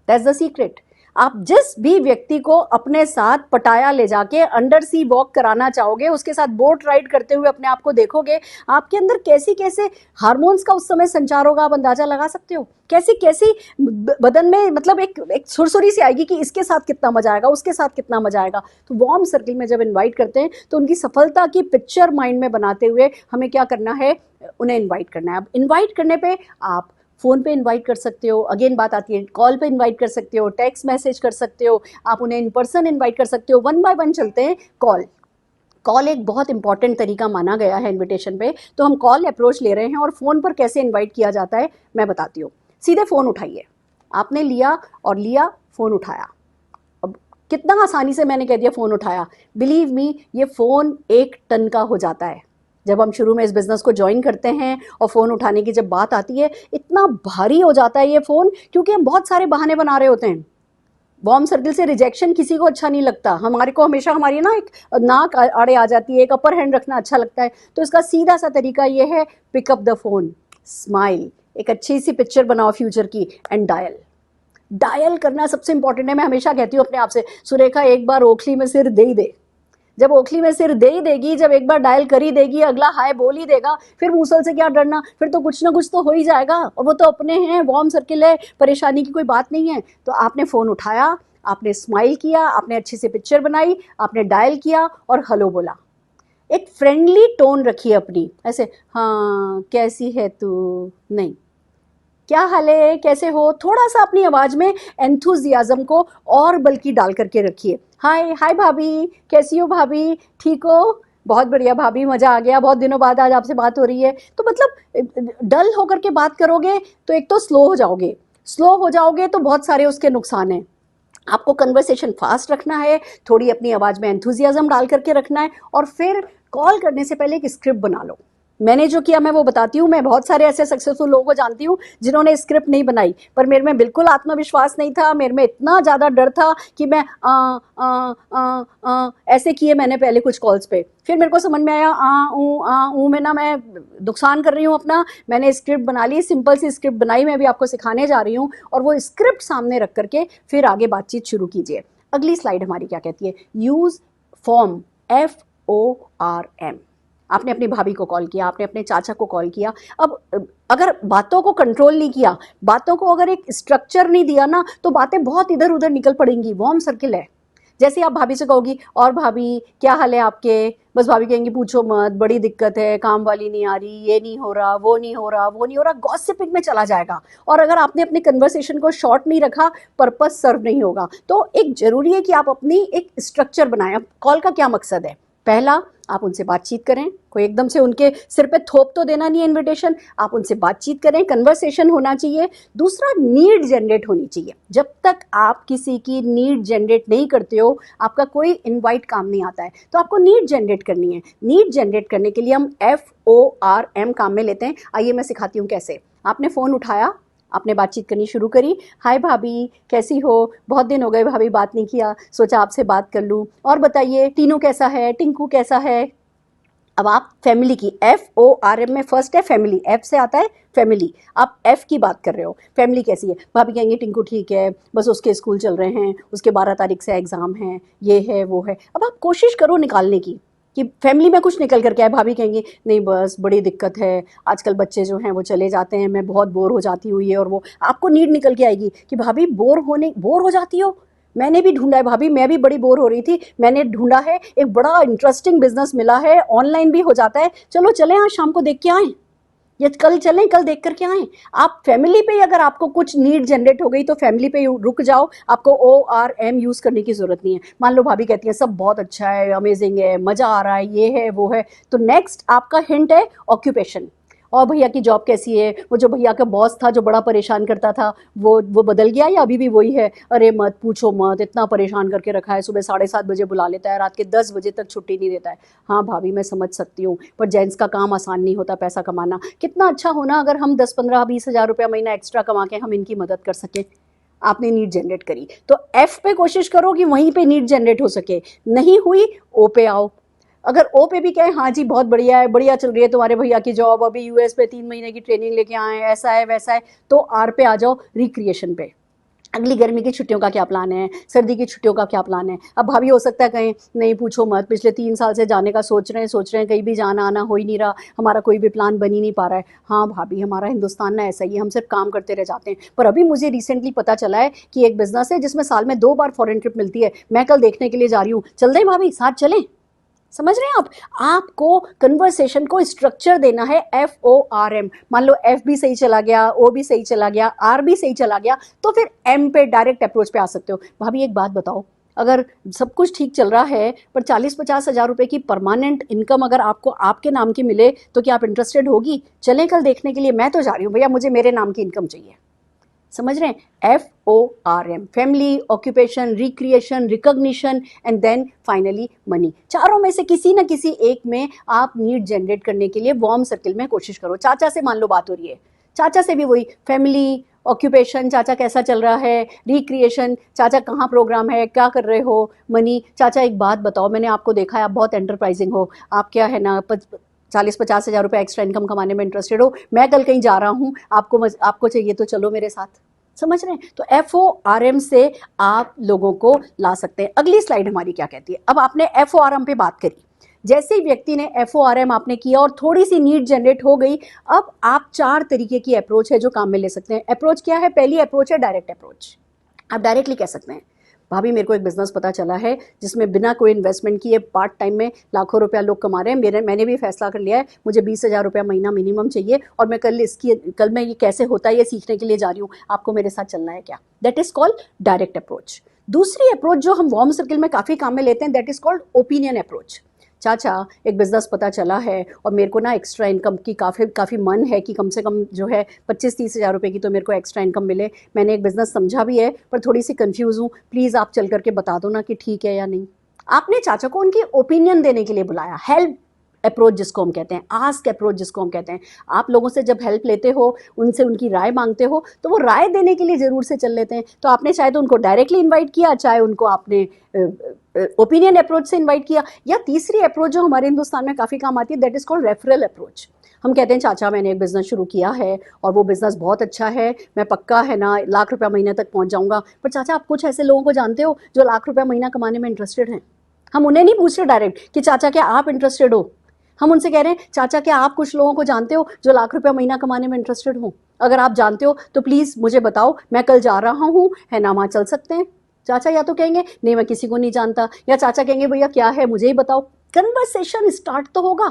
That's the secret. आप जिस भी व्यक्ति को अपने साथ पटाया ले जाके अंडर सी वॉक कराना चाहोगे, उसके साथ बोट राइड करते हुए अपने आप को देखोगे, आपके अंदर कैसी कैसे हार्मोन्स का उस समय संचार होगा, आप अंदाजा लगा सकते हो। कैसी कैसी बदन में मतलब एक सुरसुरी सी आएगी कि इसके साथ कितना मजा आएगा, उसके साथ कितना मजा आएगा। तो वार्म सर्किल में जब इन्वाइट करते हैं तो उनकी सफलता की पिक्चर माइंड में बनाते हुए हमें क्या करना है, उन्हें इन्वाइट करना है। अब इन्वाइट करने पर आप फ़ोन पे इनवाइट कर सकते हो, अगेन बात आती है, कॉल पे इनवाइट कर सकते हो, टेक्स्ट मैसेज कर सकते हो, आप उन्हें इन पर्सन इनवाइट कर सकते हो। 1 बाय 1 चलते हैं। कॉल एक बहुत इंपॉर्टेंट तरीका माना गया है इनविटेशन पे, तो हम कॉल अप्रोच ले रहे हैं और फ़ोन पर कैसे इनवाइट किया जाता है मैं बताती हूँ। सीधे फ़ोन उठाइए, आपने लिया फ़ोन उठाया। अब कितना आसानी से मैंने कह दिया फ़ोन उठाया। बिलीव मी, ये फ़ोन 1 टन का हो जाता है। जब हम शुरू में इस बिज़नेस को ज्वाइन करते हैं और फ़ोन उठाने की जब बात आती है, इतना भारी हो जाता है ये फ़ोन, क्योंकि हम बहुत सारे बहाने बना रहे होते हैं। वार्म सर्किल से रिजेक्शन किसी को अच्छा नहीं लगता। हमारे को हमेशा हमारी ना एक नाक आड़े आ जाती है, एक अपर हैंड रखना अच्छा लगता है। तो इसका सीधा सा तरीका ये है, pick up the phone, smile, एक अच्छी सी पिक्चर बनाओ फ्यूचर की एंड डायल करना सबसे इंपॉर्टेंट है। मैं हमेशा कहती हूँ अपने आप से, सुरेखा एक बार ओखली में सिर दे ही दे। जब ओखली में सिर दे ही देगी, जब एक बार डायल कर ही देगी, अगला हाय बोल ही देगा, फिर मूसल से क्या डरना, फिर तो कुछ ना कुछ तो हो ही जाएगा। और वो तो अपने हैं, वार्म सर्किल है, परेशानी की कोई बात नहीं है। तो आपने फ़ोन उठाया, आपने स्माइल किया, आपने अच्छी सी पिक्चर बनाई, आपने डायल किया और हेलो बोला। एक फ्रेंडली टोन रखिए अपनी, ऐसे हाँ कैसी है तू, नहीं क्या हाल है, कैसे हो, थोड़ा सा अपनी आवाज़ में एंथुजियाज्म को और बल्कि डाल करके रखिए। हाय हाय भाभी, कैसी हो भाभी, ठीक हो, बहुत बढ़िया भाभी, मज़ा आ गया, बहुत दिनों बाद आज आपसे बात हो रही है। तो मतलब डल होकर के बात करोगे तो एक तो स्लो हो जाओगे तो बहुत सारे उसके नुकसान हैं। आपको कन्वर्सेशन फास्ट रखना है, थोड़ी अपनी आवाज़ में एंथुजियाज्म डाल करके रखना है, और फिर कॉल करने से पहले एक स्क्रिप्ट बना लो। मैंने जो किया मैं वो बताती हूँ। मैं बहुत सारे ऐसे सक्सेसफुल लोगों को जानती हूँ जिन्होंने स्क्रिप्ट नहीं बनाई, पर मेरे में बिल्कुल आत्मविश्वास नहीं था, मेरे में इतना ज़्यादा डर था कि मैं ऐसे किए मैंने पहले कुछ कॉल्स पे। फिर मेरे को समझ में आया में ना मैं नुकसान कर रही हूँ अपना। मैंने स्क्रिप्ट बना ली, सिंपल सी स्क्रिप्ट बनाई, मैं भी आपको सिखाने जा रही हूँ। और वो स्क्रिप्ट सामने रख करके फिर आगे बातचीत शुरू कीजिए। अगली स्लाइड हमारी क्या कहती है, यूज़ फॉर्म, FORM। आपने अपनी भाभी को कॉल किया, आपने अपने चाचा को कॉल किया। अब अगर बातों को कंट्रोल नहीं किया, बातों को अगर एक स्ट्रक्चर नहीं दिया ना, तो बातें बहुत इधर उधर निकल पड़ेंगी। वार्म सर्किल है। जैसे आप भाभी से कहोगी, और भाभी क्या हाल है आपके, बस भाभी कहेंगी पूछो मत, बड़ी दिक्कत है, काम वाली नहीं आ रही, ये नहीं हो रहा, वो नहीं हो रहा, वो नहीं हो रहा, गॉसिपिंग में चला जाएगा। और अगर आपने अपने कन्वर्सेशन को शॉर्ट नहीं रखा, पर्पस सर्व नहीं होगा। तो एक जरूरी है कि आप अपनी एक स्ट्रक्चर बनाएं। अब कॉल का क्या मकसद है, पहला आप उनसे बातचीत करें, कोई एकदम से उनके सिर पे थोप तो देना नहीं है इनविटेशन, आप उनसे बातचीत करें, कन्वर्सेशन होना चाहिए। दूसरा, नीड जनरेट होनी चाहिए। जब तक आप किसी की नीड जनरेट नहीं करते हो, आपका कोई इनवाइट काम नहीं आता है। तो आपको नीड जनरेट करनी है। नीड जनरेट करने के लिए हम FORM काम में लेते हैं। आइए मैं सिखाती हूँ कैसे। आपने फ़ोन उठाया, आपने बातचीत करनी शुरू करी, हाय भाभी कैसी हो, बहुत दिन हो गए भाभी बात नहीं किया, सोचा आपसे बात कर लूँ, और बताइए टीनू कैसा है, टिंकू कैसा है। अब आप फैमिली की, FORM में फर्स्ट है फैमिली, F से आता है फैमिली, आप F की बात कर रहे हो, फैमिली कैसी है। भाभी कहेंगे टिंकू ठीक है, बस उसके स्कूल चल रहे हैं, उसके 12 तारीख से एग्ज़ाम है, ये है वो है। अब आप कोशिश करो निकालने की कि फैमिली में कुछ निकल करके आए। भाभी कहेंगी नहीं बस बड़ी दिक्कत है, आजकल बच्चे जो हैं वो चले जाते हैं, मैं बहुत बोर हो जाती हूँ, ये और वो। आपको नीड निकल के आएगी कि भाभी बोर हो जाती हो, मैंने भी ढूंढा है भाभी, मैं भी बड़ी बोर हो रही थी, मैंने ढूंढा है, एक बड़ा इंटरेस्टिंग बिजनेस मिला है, ऑनलाइन भी हो जाता है, चलो चलें आज शाम को देख के आएँ, या कल चलें, कल देख करके आएँ। आप फैमिली पे ही अगर आपको कुछ नीड जनरेट हो गई तो फैमिली पे रुक जाओ, आपको ORM यूज़ करने की ज़रूरत नहीं है। मान लो भाभी कहती है सब बहुत अच्छा है, अमेजिंग है, मज़ा आ रहा है, ये है वो है, तो नेक्स्ट आपका हिंट है ऑक्यूपेशन। और भैया की जॉब कैसी है, वो जो भैया का बॉस था जो बड़ा परेशान करता था, वो बदल गया या अभी भी वही है। अरे मत पूछो मत, इतना परेशान करके रखा है, सुबह 7:30 बजे बुला लेता है, रात के 10 बजे तक छुट्टी नहीं देता है। हाँ भाभी मैं समझ सकती हूँ, पर जेंट्स का काम आसान नहीं होता पैसा कमाना। कितना अच्छा होना अगर हम 10-15-20 हज़ार रुपया महीना एक्स्ट्रा कमा के हम इनकी मदद कर सकें। आपने नीड जनरेट करी तो F पे कोशिश करो कि वहीं पे नीड जनरेट हो सके। नहीं हुई, O पे आओ। अगर ओ पे भी कहें हाँ जी बहुत बढ़िया है, बढ़िया चल रही है तुम्हारे भैया की जॉब, अभी US पे 3 महीने की ट्रेनिंग लेके आए हैं, ऐसा है वैसा है, तो R पे आ जाओ, रिक्रिएशन पे। अगली गर्मी की छुट्टियों का क्या प्लान है, सर्दी की छुट्टियों का क्या प्लान है। अब भाभी हो सकता है कहें नहीं पूछो मत, पिछले 3 साल से जाने का सोच रहे हैं, कहीं भी जाना आना हो ही नहीं रहा, हमारा कोई भी प्लान बन ही नहीं पा रहा है। हाँ भाभी हमारा हिंदुस्तान ना ऐसा ही है, हम सिर्फ काम करते रह जाते हैं, पर अभी मुझे रिसेंटली पता चला है कि एक बिजनेस है जिसमें साल में 2 बार फॉरेन ट्रिप मिलती है, मैं कल देखने के लिए जा रही हूँ, चल दें भाभी साथ चलें। समझ रहे हैं आप। आपको कन्वर्सेशन को स्ट्रक्चर देना है, FORM। मान लो F भी सही चला गया, O भी सही चला गया, R भी सही चला गया, तो फिर M पे डायरेक्ट अप्रोच पे आ सकते हो। भाभी एक बात बताओ, अगर सब कुछ ठीक चल रहा है पर 40-50 हज़ार रुपए की परमानेंट इनकम अगर आपको आपके नाम की मिले तो क्या आप इंटरेस्टेड होगी। चलें कल देखने के लिए, मैं तो जा रही हूँ भैया, मुझे मेरे नाम की इनकम चाहिए। समझ रहे हैं, FORM, family, occupation, recreation, recognition and then finally money. चारों में से किसी ना किसी एक में आप नीड जनरेट करने के लिए वार्म सर्किल में कोशिश करो। चाचा से मान लो बात हो रही है, चाचा से भी वही फैमिली, ऑक्यूपेशन, चाचा कैसा चल रहा है, रिक्रिएशन, चाचा कहाँ प्रोग्राम है, क्या कर रहे हो, मनी, चाचा एक बात बताओ, मैंने आपको देखा है आप बहुत एंटरप्राइजिंग हो, आप क्या है ना 40-50 हज़ार रुपये एक्स्ट्रा इनकम कमाने में इंटरेस्टेड हो, मैं कल कहीं जा रहा हूँ, आपको चाहिए तो चलो मेरे साथ। समझ रहे हैं? तो FORM से आप लोगों को ला सकते हैं। अगली स्लाइड हमारी क्या कहती है? अब आपने FORM पे बात करी, जैसे ही व्यक्ति ने FORM आपने किया और थोड़ी सी नीड जनरेट हो गई, अब आप 4 तरीके की अप्रोच है जो काम में ले सकते हैं। अप्रोच क्या है? पहली अप्रोच है डायरेक्ट अप्रोच। आप डायरेक्टली कह सकते हैं, भाभी मेरे को एक बिजनेस पता चला है जिसमें बिना कोई इन्वेस्टमेंट किए पार्ट टाइम में लाखों रुपया लोग कमा रहे हैं, मैंने भी फैसला कर लिया है, मुझे 20,000 रुपया महीना मिनिमम चाहिए और मैं कल मैं ये कैसे होता है ये सीखने के लिए जा रही हूँ, आपको मेरे साथ चलना है क्या? That is called direct approach. दूसरी अप्रोच जो हम वार्म सर्किल में काफ़ी काम में लेते हैं, that is called opinion approach. चाचा एक बिजनेस पता चला है और मेरे को ना एक्स्ट्रा इनकम की काफ़ी मन है कि कम से कम जो है 25-30 हज़ार रुपये की तो मेरे को एक्स्ट्रा इनकम मिले। मैंने एक बिजनेस समझा भी है पर थोड़ी सी कंफ्यूज हूँ, प्लीज़ आप चल करके बता दो ना कि ठीक है या नहीं। आपने चाचा को उनकी ओपिनियन देने के लिए बुलाया। हेल्प अप्रोच जिसको हम कहते हैं, आस्क अप्रोच जिसको हम कहते हैं। आप लोगों से जब हेल्प लेते हो, उनसे उनकी राय मांगते हो, तो वो राय देने के लिए ज़रूर से चल लेते हैं। तो आपने चाहे तो उनको डायरेक्टली इन्वाइट किया, चाहे उनको आपने ओपिनियन अप्रोच से इन्वाइट किया। या तीसरी अप्रोच जो हमारे हिंदुस्तान में काफ़ी काम आती है, that is called referral approach. हम कहते हैं चाचा मैंने एक बिज़नेस शुरू किया है और वो बिज़नेस बहुत अच्छा है, मैं पक्का है ना लाख रुपया महीने तक पहुंच जाऊंगा। पर चाचा आप कुछ ऐसे लोगों को जानते हो जो लाख रुपया महीना कमाने में इंटरेस्टेड हैं? हम उन्हें नहीं पूछ रहे डायरेक्ट कि चाचा क्या आप इंटरेस्टेड हो, हम उनसे कह रहे हैं चाचा क्या आप कुछ लोगों को जानते हो जो लाख रुपया महीना कमाने में इंटरेस्टेड हो? अगर आप जानते हो तो प्लीज़ मुझे बताओ, मैं कल जा रहा हूँ, है ना, वहाँ चल सकते हैं। चाचा या तो कहेंगे नहीं मैं किसी को नहीं जानता, या चाचा कहेंगे भैया क्या है मुझे ही बताओ। कन्वर्सेशन स्टार्ट तो होगा,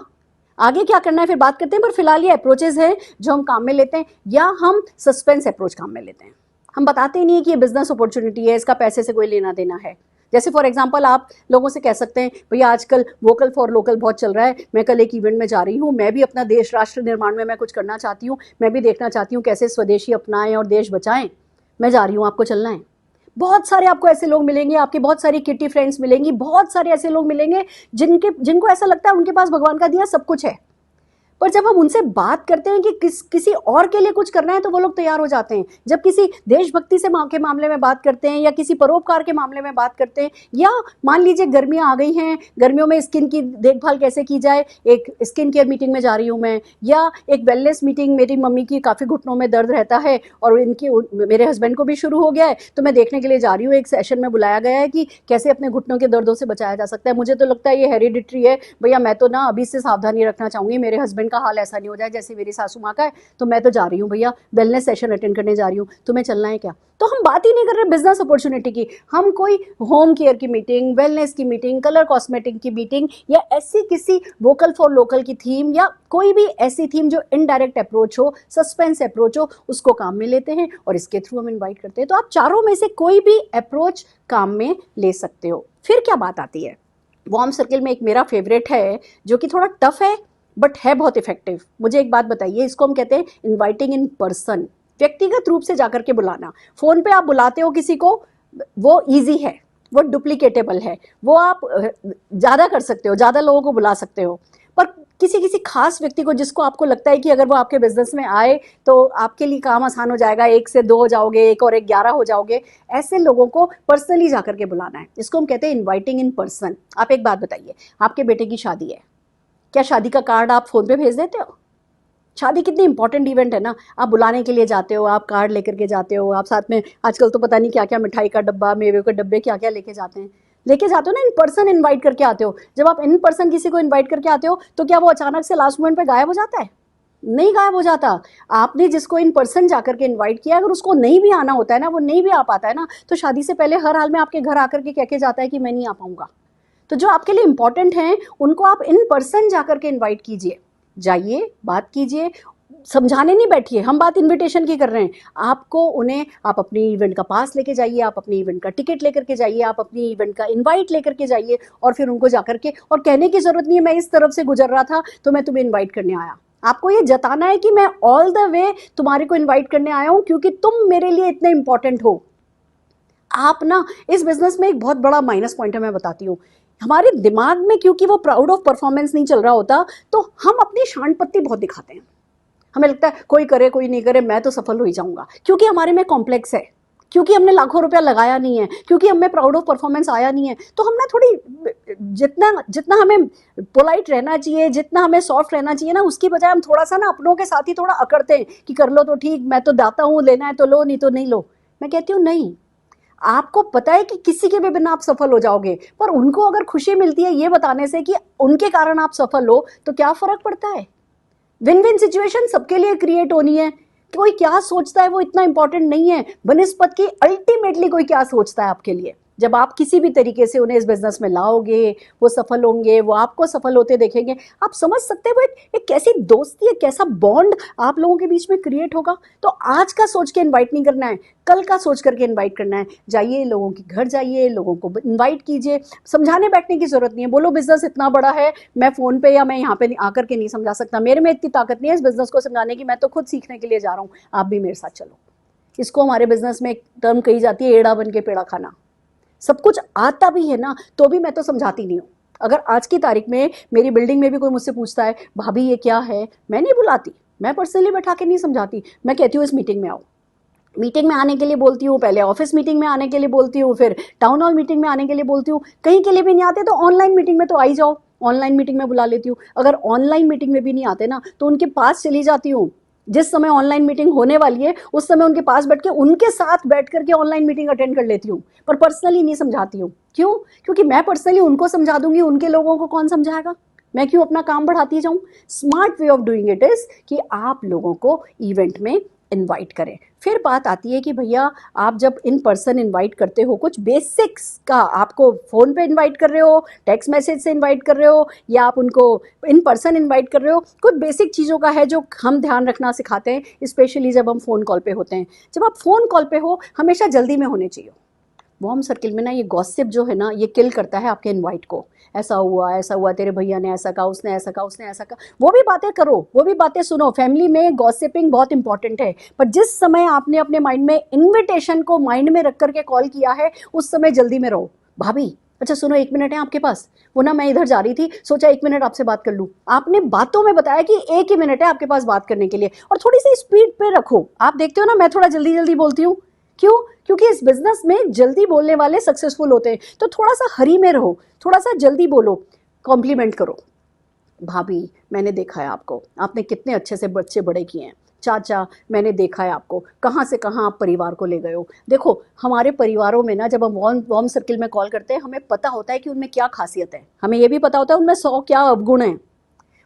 आगे क्या करना है फिर बात करते हैं। पर फिलहाल ये अप्रोचेज हैं जो हम काम में लेते हैं। या हम सस्पेंस अप्रोच काम में लेते हैं, हम बताते ही नहीं है कि ये बिजनेस अपॉर्चुनिटी है, इसका पैसे से कोई लेना देना है। जैसे फॉर एग्जांपल आप लोगों से कह सकते हैं भैया आजकल वोकल फॉर लोकल बहुत चल रहा है, मैं कल एक इवेंट में जा रही हूँ, मैं भी अपना देश राष्ट्र निर्माण में मैं कुछ करना चाहती हूँ, मैं भी देखना चाहती हूँ कैसे स्वदेशी अपनाएं और देश बचाएं, मैं जा रही हूँ, आपको चलना है। बहुत सारे आपको ऐसे लोग मिलेंगे, आपकी बहुत सारी किटी फ्रेंड्स मिलेंगी, बहुत सारे ऐसे लोग मिलेंगे जिनको ऐसा लगता है उनके पास भगवान का दिया सब कुछ है। पर जब हम उनसे बात करते हैं कि किसी और के लिए कुछ करना है तो वो लोग तैयार हो जाते हैं। जब किसी देशभक्ति से के मामले में बात करते हैं या किसी परोपकार के मामले में बात करते हैं, या मान लीजिए गर्मियां आ गई हैं, गर्मियों में स्किन की देखभाल कैसे की जाए, एक स्किन केयर मीटिंग में जा रही हूँ मैं, या एक वेलनेस मीटिंग, मेरी मम्मी की काफ़ी घुटनों में दर्द रहता है और मेरे हस्बैंड को भी शुरू हो गया है, तो मैं देखने के लिए जा रही हूँ। एक सेशन में बुलाया गया है कि कैसे अपने घुटनों के दर्दों से बचाया जा सकता है। मुझे तो लगता है ये हेरिडिटरी है भैया, मैं तो ना अभी से सावधानी रखना चाहूँगी, मेरे हस्बैंड का हाल ऐसा नहीं हो जाए जैसे मेरी सासू माँ का है, तो मैं तो जा रही हूँ भैया, वेलनेस सेशन अटेंड करने जा रही हूँ, तुम्हें चलना है क्या? तो हम बात ही नहीं कर रहे बिजनेस अपॉर्चुनिटी की, हम कोई होम केयर की मीटिंग, वेलनेस की मीटिंग, कलर कॉस्मेटिक की मीटिंग, या ऐसी किसी वोकल फॉर लोकल की थीम, या कोई भी ऐसी थीम जो इनडायरेक्ट अप्रोच हो, सस्पेंस अप्रोच हो, उसको काम में लेते हैं और इसके थ्रू हम इन्वाइट करते हैं। तो आप चारों में से कोई भी अप्रोच काम में ले सकते हो। फिर क्या बात आती है, वार्म सर्किल में एक मेरा फेवरेट है जो कि थोड़ा टफ है बट है बहुत इफेक्टिव। मुझे एक बात बताइए, इसको हम कहते हैं इनवाइटिंग इन पर्सन, व्यक्तिगत रूप से जाकर के बुलाना। फोन पे आप बुलाते हो किसी को, वो इजी है, वो डुप्लीकेटेबल है, वो आप ज़्यादा कर सकते हो, ज़्यादा लोगों को बुला सकते हो। पर किसी खास व्यक्ति को जिसको आपको लगता है कि अगर वो आपके बिजनेस में आए तो आपके लिए काम आसान हो जाएगा, 1 से 2 हो जाओगे, 1 और 1 11 हो जाओगे, ऐसे लोगों को पर्सनली जाकर के बुलाना है। इसको हम कहते हैं इन्वाइटिंग इन पर्सन। आप एक बात बताइए, आपके बेटे की शादी है, क्या शादी का कार्ड आप फोन पे भेज देते हो? शादी कितनी इंपॉर्टेंट इवेंट है ना, आप बुलाने के लिए जाते हो, आप कार्ड लेकर के जाते हो, आप साथ में आजकल तो पता नहीं क्या क्या मिठाई का डब्बा, मेवे के डब्बे, क्या क्या लेके जाते हैं, लेके जाते हो ना, इन पर्सन इन्वाइट करके आते हो। जब आप इन पर्सन किसी को इन्वाइट करके आते हो तो क्या वो अचानक से लास्ट मोमेंट पे गायब हो जाता है? नहीं गायब हो जाता। आपने जिसको इन पर्सन जाकर के इन्वाइट किया, अगर उसको नहीं भी आना होता है ना, वो नहीं भी आ पाता है ना, तो शादी से पहले हर हाल में आपके घर आकर के कह के जाता है कि मैं नहीं आ पाऊंगा। तो जो आपके लिए इंपॉर्टेंट हैं उनको आप इन पर्सन जाकर के इनवाइट कीजिए, जाइए, बात कीजिए, समझाने नहीं बैठिए, हम बात इनविटेशन की कर रहे हैं। आपको उन्हें, आप अपनी इवेंट का पास लेके जाइए, आप अपनी इवेंट का टिकट लेकर के जाइए, आप अपनी इवेंट का इनवाइट लेकर के जाइए, और फिर उनको जाकर के, और कहने की जरूरत नहीं है मैं इस तरफ से गुजर रहा था तो मैं तुम्हें इन्वाइट करने आया। आपको ये जताना है कि मैं ऑल द वे तुम्हारे को इन्वाइट करने आया हूं क्योंकि तुम मेरे लिए इतने इंपॉर्टेंट हो। आप ना इस बिजनेस में एक बहुत बड़ा माइनस पॉइंट है, मैं बताती हूँ, हमारे दिमाग में क्योंकि वो प्राउड ऑफ परफॉर्मेंस नहीं चल रहा होता, तो हम अपनी शान पत्ती बहुत दिखाते हैं। हमें लगता है कोई करे कोई नहीं करे मैं तो सफल हो ही जाऊंगा, क्योंकि हमारे में कॉम्प्लेक्स है, क्योंकि हमने लाखों रुपया लगाया नहीं है, क्योंकि हमें प्राउड ऑफ परफॉर्मेंस आया नहीं है, तो हम ना थोड़ी जितना जितना हमें पोलाइट रहना चाहिए, जितना हमें सॉफ्ट रहना चाहिए ना, उसकी बजाय हम थोड़ा सा ना अपनों के साथ ही थोड़ा अकड़ते हैं कि कर लो तो ठीक, मैं तो दाता हूँ, लेना है तो लो, नहीं तो नहीं लो। मैं कहती हूँ नहीं, आपको पता है कि किसी के भी बिना आप सफल हो जाओगे, पर उनको अगर खुशी मिलती है ये बताने से कि उनके कारण आप सफल हो, तो क्या फर्क पड़ता है। विन विन सिचुएशन सबके लिए क्रिएट होनी है। कोई क्या सोचता है वो इतना इंपॉर्टेंट नहीं है, बनस्पत की अल्टीमेटली कोई क्या सोचता है आपके लिए। जब आप किसी भी तरीके से उन्हें इस बिजनेस में लाओगे, वो सफल होंगे, वो आपको सफल होते देखेंगे, आप समझ सकते हैं वो एक कैसी दोस्ती है, कैसा बॉन्ड आप लोगों के बीच में क्रिएट होगा। तो आज का सोच के इन्वाइट नहीं करना है, कल का सोच करके इन्वाइट करना है। जाइए लोगों के घर, जाइए लोगों को इन्वाइट कीजिए, समझाने बैठने की जरूरत नहीं है। बोलो बिजनेस इतना बड़ा है, मैं फोन पे या मैं यहाँ पे आकर के नहीं समझा सकता, मेरे में इतनी ताकत नहीं है इस बिजनेस को समझाने की, मैं तो खुद सीखने के लिए जा रहा हूँ, आप भी मेरे साथ चलो। इसको हमारे बिजनेस में एक टर्म कही जाती है, एड़ा बन के पेड़ा खाना। सब कुछ आता भी है ना, तो भी मैं तो समझाती नहीं हूँ। अगर आज की तारीख में मेरी बिल्डिंग में भी कोई मुझसे पूछता है भाभी ये क्या है, मैं नहीं बुलाती, मैं पर्सनली बैठा के नहीं समझाती। मैं कहती हूँ इस मीटिंग में आओ, मीटिंग में आने के लिए बोलती हूँ, पहले ऑफिस मीटिंग में आने के लिए बोलती हूँ, फिर टाउन हॉल मीटिंग में आने के लिए बोलती हूँ। कहीं के लिए भी नहीं आते तो ऑनलाइन मीटिंग में तो आ ही जाओ, ऑनलाइन मीटिंग में बुला लेती हूँ। अगर ऑनलाइन मीटिंग में भी नहीं आते ना, तो उनके पास चली जाती हूँ। जिस समय ऑनलाइन मीटिंग होने वाली है उस समय उनके पास बैठ के उनके साथ बैठ करके ऑनलाइन मीटिंग अटेंड कर लेती हूँ, पर पर्सनली नहीं समझाती हूँ। क्यों? क्योंकि मैं पर्सनली उनको समझा दूंगी, उनके लोगों को कौन समझाएगा। मैं क्यों अपना काम बढ़ाती जाऊं। Smart way of doing it is कि आप लोगों को इवेंट में इनवाइट करें। फिर बात आती है कि भैया आप जब इन पर्सन इनवाइट करते हो, कुछ बेसिक्स का आपको फ़ोन पे इनवाइट कर रहे हो, टेक्स्ट मैसेज से इनवाइट कर रहे हो, या आप उनको इन पर्सन इनवाइट कर रहे हो, कुछ बेसिक चीज़ों का है जो हम ध्यान रखना सिखाते हैं, स्पेशली जब हम फ़ोन कॉल पे होते हैं। जब आप फ़ोन कॉल पे हो हमेशा जल्दी में होने चाहिए। वार्म सर्किल में ना ये गॉसिप जो है ना, ये किल करता है आपके इनवाइट को। ऐसा हुआ, तेरे भैया ने ऐसा कहा, उसने ऐसा कहा, उसने ऐसा कहा। वो भी बातें करो, वो भी बातें सुनो। फैमिली में गॉसिपिंग बहुत इंपॉर्टेंट है, पर जिस समय आपने अपने माइंड में इन्विटेशन को माइंड में रख करके कॉल किया है, उस समय जल्दी में रहो। भाभी अच्छा सुनो, 1 मिनट है आपके पास? वो ना मैं इधर जा रही थी, सोचा 1 मिनट आपसे बात कर लूं। आपने बातों में बताया कि 1 ही मिनट है आपके पास बात करने के लिए, और थोड़ी सी स्पीड पे रखो। आप देखते हो ना मैं थोड़ा जल्दी जल्दी बोलती हूँ, क्यों? क्योंकि इस बिजनेस में जल्दी बोलने वाले सक्सेसफुल होते हैं। तो थोड़ा सा हरी में रहो, थोड़ा सा जल्दी बोलो, कॉम्प्लीमेंट करो। भाभी मैंने देखा है आपको, आपने कितने अच्छे से बच्चे बड़े किए हैं। चाचा मैंने देखा है आपको, कहाँ से कहाँ आप परिवार को ले गए हो। देखो हमारे परिवारों में ना जब हम वार्म सर्किल में कॉल करते हैं, हमें पता होता है कि उनमें क्या खासियत है, हमें ये भी पता होता है उनमें 100 क्या अवगुण हैं,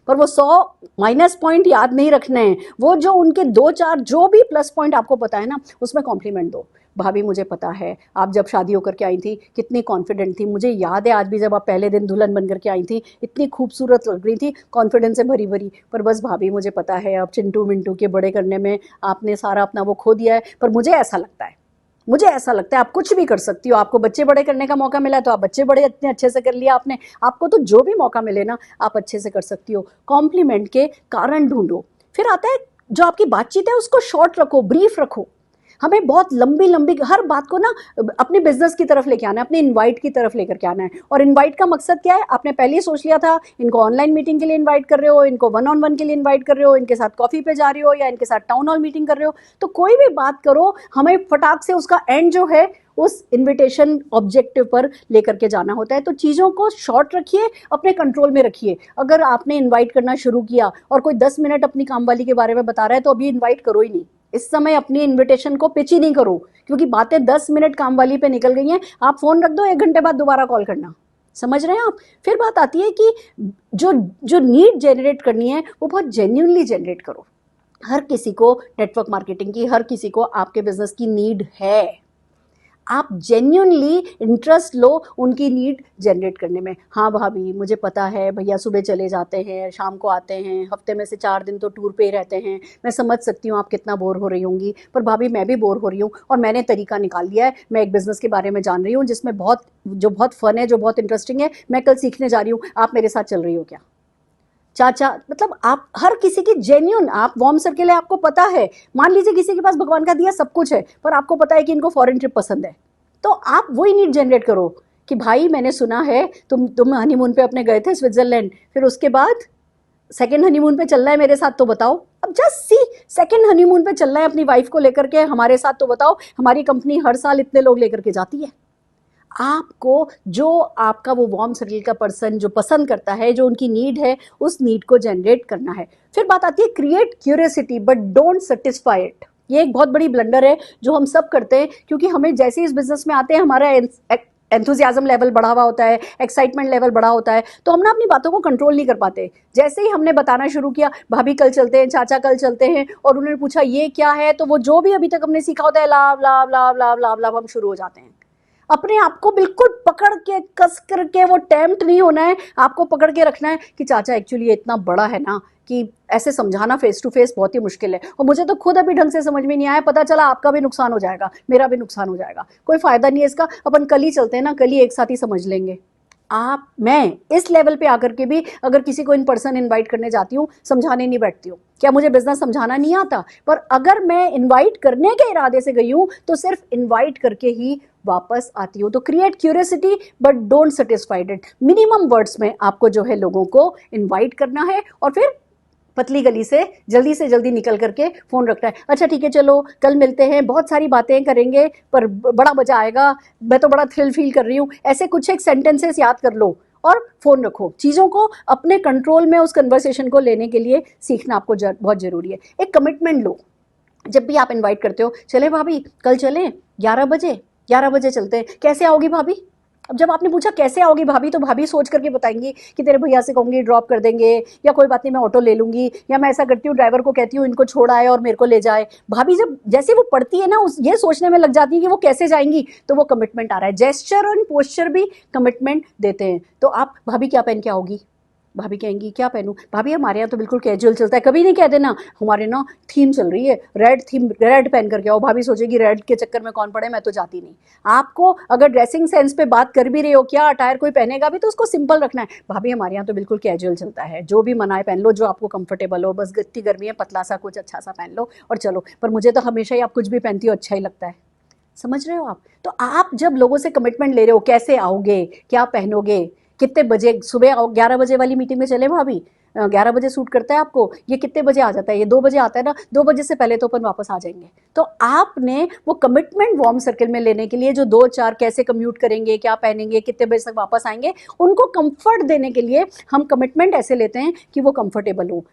पर वो 100 माइनस पॉइंट याद नहीं रखने हैं। वो जो उनके 2-4 जो भी प्लस पॉइंट आपको पता है ना, उसमें कॉम्प्लीमेंट दो। भाभी मुझे पता है आप जब शादी होकर के आई थी कितनी कॉन्फिडेंट थी, मुझे याद है आज भी जब आप पहले दिन दुल्हन बन करके आई थी इतनी खूबसूरत लग रही थी, कॉन्फिडेंस से भरी भरी। पर बस भाभी मुझे पता है अब चिंटू मिंटू के बड़े करने में आपने सारा अपना वो खो दिया है। पर मुझे ऐसा लगता है आप कुछ भी कर सकती हो। आपको बच्चे बड़े करने का मौका मिला तो आप बच्चे बड़े इतने अच्छे से कर लिया आपने। आपको तो जो भी मौका मिले ना आप अच्छे से कर सकती हो। कॉम्प्लीमेंट के कारण ढूंढो। फिर आता है जो आपकी बातचीत है उसको शॉर्ट रखो, ब्रीफ रखो। हमें बहुत लंबी लंबी हर बात को ना अपने बिजनेस की तरफ लेके आना है, अपने इनवाइट की तरफ लेकर के आना है। और इनवाइट का मकसद क्या है? आपने पहले ही सोच लिया था इनको ऑनलाइन मीटिंग के लिए इनवाइट कर रहे हो, इनको 1-on-1 के लिए इनवाइट कर रहे हो, इनके साथ कॉफी पे जा रहे हो, या इनके साथ टाउन हॉल मीटिंग कर रहे हो। तो कोई भी बात करो, हमें फटाक से उसका एंड जो है उस इनविटेशन ऑब्जेक्टिव पर लेकर के जाना होता है। तो चीज़ों को शॉर्ट रखिए, अपने कंट्रोल में रखिए। अगर आपने इनवाइट करना शुरू किया और कोई 10 मिनट अपनी कामवाली के बारे में बता रहा है तो अभी इनवाइट करो ही नहीं। इस समय अपनी इनविटेशन को पिच ही नहीं करो, क्योंकि बातें 10 मिनट कामवाली पे निकल गई हैं। आप फोन रख दो, 1 घंटे बाद दोबारा कॉल करना। समझ रहे हैं आप? फिर बात आती है कि जो जो नीड जनरेट करनी है वो बहुत जेन्युइनली जनरेट करो। हर किसी को नेटवर्क मार्केटिंग की, हर किसी को आपके बिजनेस की नीड है। आप जेन्युइनली इंटरेस्ट लो उनकी नीड जनरेट करने में। हाँ भाभी मुझे पता है भैया सुबह चले जाते हैं, शाम को आते हैं, हफ्ते में से 4 दिन तो टूर पे ही रहते हैं। मैं समझ सकती हूँ आप कितना बोर हो रही होंगी, पर भाभी मैं भी बोर हो रही हूँ और मैंने तरीका निकाल लिया है। मैं एक बिजनेस के बारे में जान रही हूँ जिसमें बहुत फन है, जो बहुत इंटरेस्टिंग है। मैं कल सीखने जा रही हूँ, आप मेरे साथ चल रही हो क्या? चाचा मतलब आप हर किसी की जेन्यून, आप वार्म सर्किल है, आपको पता है। मान लीजिए किसी के पास भगवान का दिया सब कुछ है, पर आपको पता है कि इनको फॉरेन ट्रिप पसंद है, तो आप वही नीड जनरेट करो कि भाई मैंने सुना है तुम हनीमून पे अपने गए थे स्विट्जरलैंड, फिर उसके बाद सेकंड हनीमून पे चलना है मेरे साथ तो बताओ। अब जस्ट सी, सेकंड हनीमून पे चलना है अपनी वाइफ को लेकर के हमारे साथ तो बताओ। हमारी कंपनी हर साल इतने लोग लेकर के जाती है। आपको जो आपका वो वार्म सर्किल का पर्सन जो पसंद करता है, जो उनकी नीड है, उस नीड को जनरेट करना है। फिर बात आती है create curiosity but don't satisfy it. ये एक बहुत बड़ी ब्लंडर है जो हम सब करते हैं, क्योंकि हमें जैसे इस बिजनेस में आते हैं हमारा एंथुजियाज्म लेवल बढ़ा हुआ होता है, एक्साइटमेंट लेवल बढ़ा होता है, तो हम ना अपनी बातों को कंट्रोल नहीं कर पाते। जैसे ही हमने बताना शुरू किया, भाभी कल चलते हैं, चाचा कल चलते हैं, और उन्होंने पूछा ये क्या है, तो वो जो भी अभी तक हमने सीखा होता है लाभ लाभ लाभ लाभ लाभ लाभ, हम शुरू हो जाते हैं। अपने आप को बिल्कुल पकड़ के कस करके, वो टेम्प्ट नहीं होना है, आपको पकड़ के रखना है कि चाचा एक्चुअली ये इतना बड़ा है ना कि ऐसे समझाना फेस टू फेस बहुत ही मुश्किल है, और मुझे तो खुद अभी ढंग से समझ में नहीं आया, पता चला आपका भी नुकसान हो जाएगा, मेरा भी नुकसान हो जाएगा, कोई फायदा नहीं है इसका, अपन कल ही चलते हैं ना, कल ही एक साथ ही समझ लेंगे। मैं इस लेवल पे आकर के भी अगर किसी को इन पर्सन इनवाइट करने जाती हूँ, समझाने नहीं बैठती हूँ। क्या मुझे बिजनेस समझाना नहीं आता? पर अगर मैं इनवाइट करने के इरादे से गई हूँ तो सिर्फ इनवाइट करके ही वापस आती हूँ। तो create curiosity but don't satisfied it. Minimum words में आपको जो है लोगों को इनवाइट करना है, और फिर पतली गली से जल्दी निकल करके फोन रखना है। अच्छा ठीक है, चलो कल मिलते हैं, बहुत सारी बातें करेंगे, पर बड़ा मजा आएगा, मैं तो बड़ा थ्रिल फील कर रही हूँ, ऐसे कुछ एक सेंटेंसेस याद कर लो और फोन रखो। चीज़ों को अपने कंट्रोल में उस कन्वर्सेशन को लेने के लिए सीखना आपको बहुत जरूरी है। एक कमिटमेंट लो। जब भी आप इनवाइट करते हो, चले भाभी कल चलें 11 बजे, 11 बजे चलते हैं, कैसे आओगी भाभी? अब जब आपने पूछा कैसे आओगी भाभी, तो भाभी सोच करके बताएंगी कि तेरे भैया से कहूंगी ड्रॉप कर देंगे, या कोई बात नहीं मैं ऑटो ले लूंगी, या मैं ऐसा करती हूँ ड्राइवर को कहती हूँ इनको छोड़ आए और मेरे को ले जाए। भाभी जब जैसे वो पढ़ती है ना, उस ये सोचने में लग जाती है कि वो कैसे जाएंगी, तो वो कमिटमेंट आ रहा है। जेस्चर और पोस्चर भी कमिटमेंट देते हैं। तो आप भाभी क्या पहन के आओगी? भाभी कहेंगी क्या पहनूं? भाभी हमारे यहाँ तो बिल्कुल कैजुअल चलता है, कभी नहीं कहते ना हमारे ना थीम चल रही है रेड थीम, रेड पहन करके आओ। भाभी सोचेगी रेड के चक्कर में कौन पड़े, मैं तो जाती नहीं। आपको अगर ड्रेसिंग सेंस पे बात कर भी रहे हो, क्या अटायर कोई पहनेगा भी, तो उसको सिंपल रखना है। भाभी हमारे यहाँ तो बिल्कुल कैजुअल चलता है, जो भी मनाए पहन लो, जो आपको कंफर्टेबल हो, बस इतनी गर्मी है पतला सा कुछ अच्छा सा पहन लो और चलो। पर मुझे तो हमेशा ही आप कुछ भी पहनती हो अच्छा ही लगता है। समझ रहे हो आप? तो आप जब लोगों से कमिटमेंट ले रहे हो, कैसे आओगे, क्या पहनोगे, कितने बजे, सुबह आओ 11 बजे वाली मीटिंग में चले भाभी, 11 बजे सूट करता है आपको, ये कितने बजे आ जाता है, ये 2 बजे आता है ना, 2 बजे से पहले तो अपन वापस आ जाएंगे। तो आपने वो कमिटमेंट वार्म सर्किल में लेने के लिए जो 2-4 कैसे कम्यूट करेंगे, क्या पहनेंगे, कितने बजे तक वापस आएंगे, उनको कंफर्ट देने के लिए हम कमिटमेंट ऐसे लेते हैं कि वो कंफर्टेबल हो।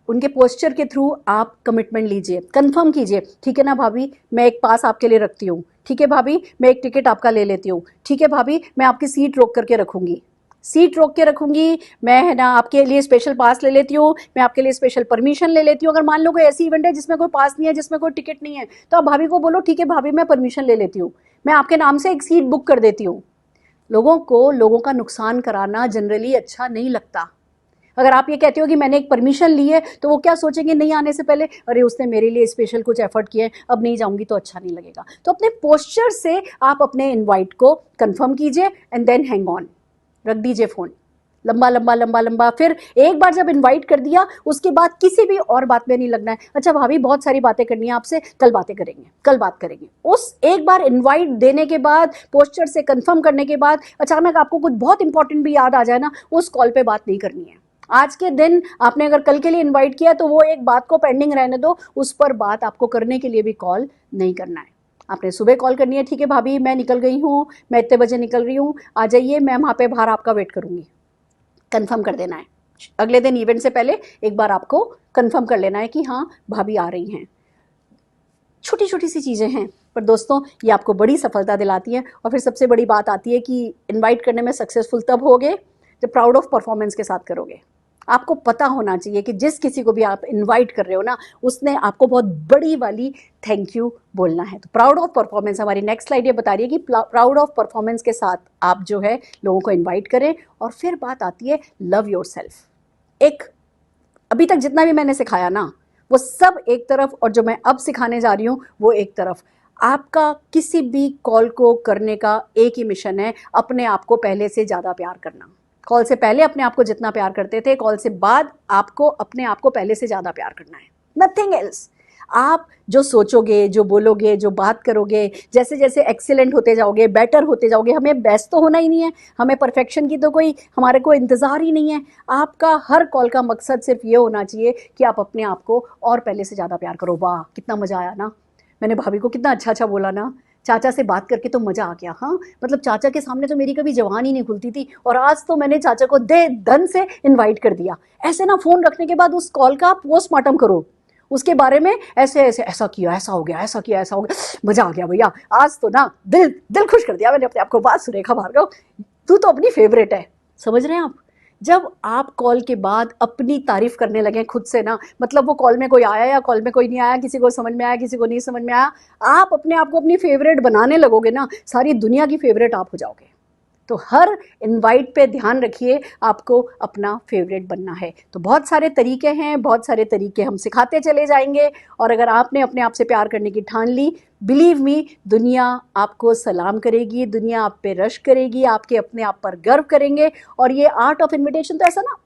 उनके पोस्चर के थ्रू आप कमिटमेंट लीजिए, कंफर्म कीजिए, ठीक है ना भाभी मैं एक पास आपके लिए रखती हूँ, ठीक है भाभी मैं एक टिकट आपका ले लेती हूँ, ठीक है भाभी मैं आपकी सीट रोक करके रखूंगी, सीट रोक के रखूंगी, मैं है ना आपके लिए स्पेशल पास ले लेती हूँ, मैं आपके लिए स्पेशल परमिशन ले लेती हूँ। अगर मान लो कोई ऐसी इवेंट है जिसमें कोई पास नहीं है, जिसमें कोई टिकट नहीं है, तो आप भाभी को बोलो ठीक है भाभी मैं परमिशन ले लेती हूँ, मैं आपके नाम से एक सीट बुक कर देती हूँ। लोगों को लोगों का नुकसान कराना जनरली अच्छा नहीं लगता। अगर आप ये कहते हो कि मैंने एक परमिशन ली है, तो वो क्या सोचेंगे नहीं आने से पहले, अरे उसने मेरे लिए स्पेशल कुछ एफर्ट किए हैं, अब नहीं जाऊंगी तो अच्छा नहीं लगेगा। तो अपने पोस्चर से आप अपने इनवाइट को कंफर्म कीजिए एंड देन हैंग ऑन, रख दीजिए फोन लंबा लंबा लंबा लंबा। फिर एक बार जब इनवाइट कर दिया, उसके बाद किसी भी और बात में नहीं लगना है। अच्छा भाभी बहुत सारी बातें करनी है आपसे, कल बातें करेंगे, कल बात करेंगे। उस एक बार इनवाइट देने के बाद, पोस्चर से कंफर्म करने के बाद, अचानक आपको कुछ बहुत इंपॉर्टेंट भी याद आ जाए ना, उस कॉल पे बात नहीं करनी है। आज के दिन आपने अगर कल के लिए इनवाइट किया, तो वो एक बात को पेंडिंग रहने दो, उस पर बात आपको करने के लिए भी कॉल नहीं करना है। आपने सुबह कॉल करनी है, ठीक है भाभी मैं निकल गई हूँ, मैं इतने बजे निकल रही हूँ, आ जाइए, मैं वहाँ पे बाहर आपका वेट करूँगी। कंफर्म कर देना है। अगले दिन इवेंट से पहले एक बार आपको कंफर्म कर लेना है कि हाँ भाभी आ रही हैं। छोटी छोटी सी चीज़ें हैं, पर दोस्तों ये आपको बड़ी सफलता दिलाती है। और फिर सबसे बड़ी बात आती है कि इनवाइट करने में सक्सेसफुल तब होगे जब प्राउड ऑफ परफॉर्मेंस के साथ करोगे। आपको पता होना चाहिए कि जिस किसी को भी आप इनवाइट कर रहे हो ना, उसने आपको बहुत बड़ी वाली थैंक यू बोलना है। तो प्राउड ऑफ परफॉर्मेंस, हमारी नेक्स्ट स्लाइड ये बता रही है कि प्राउड ऑफ परफॉर्मेंस के साथ आप जो है लोगों को इनवाइट करें। और फिर बात आती है लव योरसेल्फ। एक अभी तक जितना भी मैंने सिखाया ना, वो सब एक तरफ, और जो मैं अब सिखाने जा रही हूँ वो एक तरफ। आपका किसी भी कॉल को करने का एक ही मिशन है, अपने आप को पहले से ज़्यादा प्यार करना। कॉल से पहले अपने आप को जितना प्यार करते थे, कॉल से बाद आपको अपने आप को पहले से ज़्यादा प्यार करना है, नथिंग एल्स। आप जो सोचोगे, जो बोलोगे, जो बात करोगे, जैसे जैसे एक्सीलेंट होते जाओगे, बेटर होते जाओगे, हमें बेस्ट तो होना ही नहीं है, हमें परफेक्शन की तो कोई हमारे को इंतज़ार ही नहीं है। आपका हर कॉल का मकसद सिर्फ ये होना चाहिए कि आप अपने आप को और पहले से ज़्यादा प्यार करो। वाह, कितना मज़ा आया ना, मैंने भाभी को कितना अच्छा अच्छा बोला ना, चाचा से बात करके तो मज़ा आ गया। हाँ, मतलब चाचा के सामने तो मेरी कभी जबान ही नहीं खुलती थी, और आज तो मैंने चाचा को दे धन से इनवाइट कर दिया। ऐसे ना फ़ोन रखने के बाद उस कॉल का पोस्टमार्टम करो, उसके बारे में ऐसे ऐसे, ऐसा किया, ऐसा हो गया, ऐसा किया, ऐसा हो गया। मज़ा आ गया भैया, आज तो ना दिल दिल खुश कर दिया मैंने अपने आप को। बात सुरेखा भार्गव, तू तो अपनी फेवरेट है। समझ रहे हैं आप? जब आप कॉल के बाद अपनी तारीफ करने लगे खुद से ना, मतलब वो कॉल में कोई आया या कॉल में कोई नहीं आया, किसी को समझ में आया, किसी को नहीं समझ में आया, आप अपने आप को अपनी फेवरेट बनाने लगोगे ना, सारी दुनिया की फेवरेट आप हो जाओगे। तो हर इनवाइट पे ध्यान रखिए, आपको अपना फेवरेट बनना है। तो बहुत सारे तरीके हैं, बहुत सारे तरीके हम सिखाते चले जाएंगे, और अगर आपने अपने आप से प्यार करने की ठान ली, बिलीव मी, दुनिया आपको सलाम करेगी, दुनिया आप पे रश करेगी, आपके अपने आप पर गर्व करेंगे। और ये आर्ट ऑफ इन्विटेशन तो ऐसा ना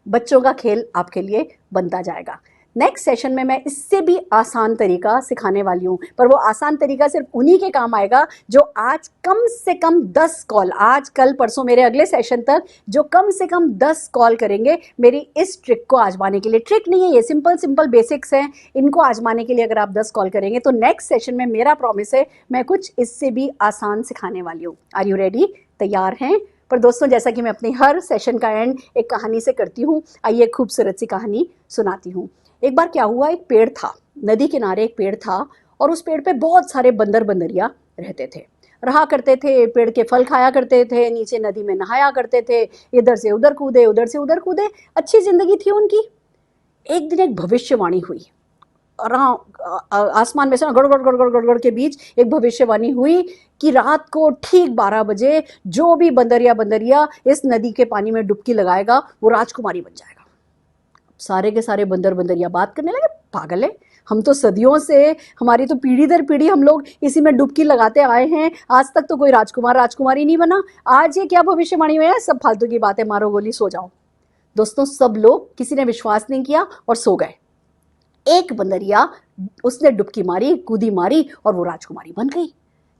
बच्चों का खेल आपके लिए बनता जाएगा। नेक्स्ट सेशन में मैं इससे भी आसान तरीका सिखाने वाली हूँ, पर वो आसान तरीका सिर्फ उन्हीं के काम आएगा जो आज कम से कम 10 कॉल, आज कल परसों मेरे अगले सेशन तक, जो कम से कम 10 कॉल करेंगे मेरी इस ट्रिक को आजमाने के लिए। ट्रिक नहीं है ये, सिंपल सिंपल बेसिक्स हैं, इनको आजमाने के लिए अगर आप 10 कॉल करेंगे तो नेक्स्ट सेशन में मेरा प्रॉमिस है मैं कुछ इससे भी आसान सिखाने वाली हूँ। Are you ready? तैयार हैं? पर दोस्तों, जैसा कि मैं अपनी हर सेशन का एंड एक कहानी से करती हूँ, आइए एक खूबसूरत सी कहानी सुनाती हूँ। एक बार क्या हुआ, एक पेड़ था, नदी किनारे एक पेड़ था, और उस पेड़ पे बहुत सारे बंदर बंदरिया रहते थे, रहा करते थे, पेड़ के फल खाया करते थे, नीचे नदी में नहाया करते थे, इधर से उधर कूदे, उधर से उधर कूदे, अच्छी जिंदगी थी उनकी। एक दिन एक भविष्यवाणी हुई, और आसमान में से गड़ गड़ गड़ गड़ गड़ गड़ के बीच एक भविष्यवाणी हुई कि रात को ठीक 12 बजे जो भी बंदरिया बंदरिया इस नदी के पानी में डुबकी लगाएगा वो राजकुमारी बन जाएगा। सारे के सारे बंदर बंदरिया बात करने लगे, पागल है, हम तो सदियों से, हमारी तो पीढ़ी दर पीढ़ी हम लोग इसी में डुबकी लगाते आए हैं, आज तक तो कोई राजकुमार राजकुमारी नहीं बना, आज ये क्या भविष्यवाणी हुई है, सब फालतू की बातें, मारो गोली सो जाओ। दोस्तों, सब लोग, किसी ने विश्वास नहीं किया और सो गए। एक बंदरिया, उसने डुबकी मारी, कूदी मारी, और वो राजकुमारी बन गई।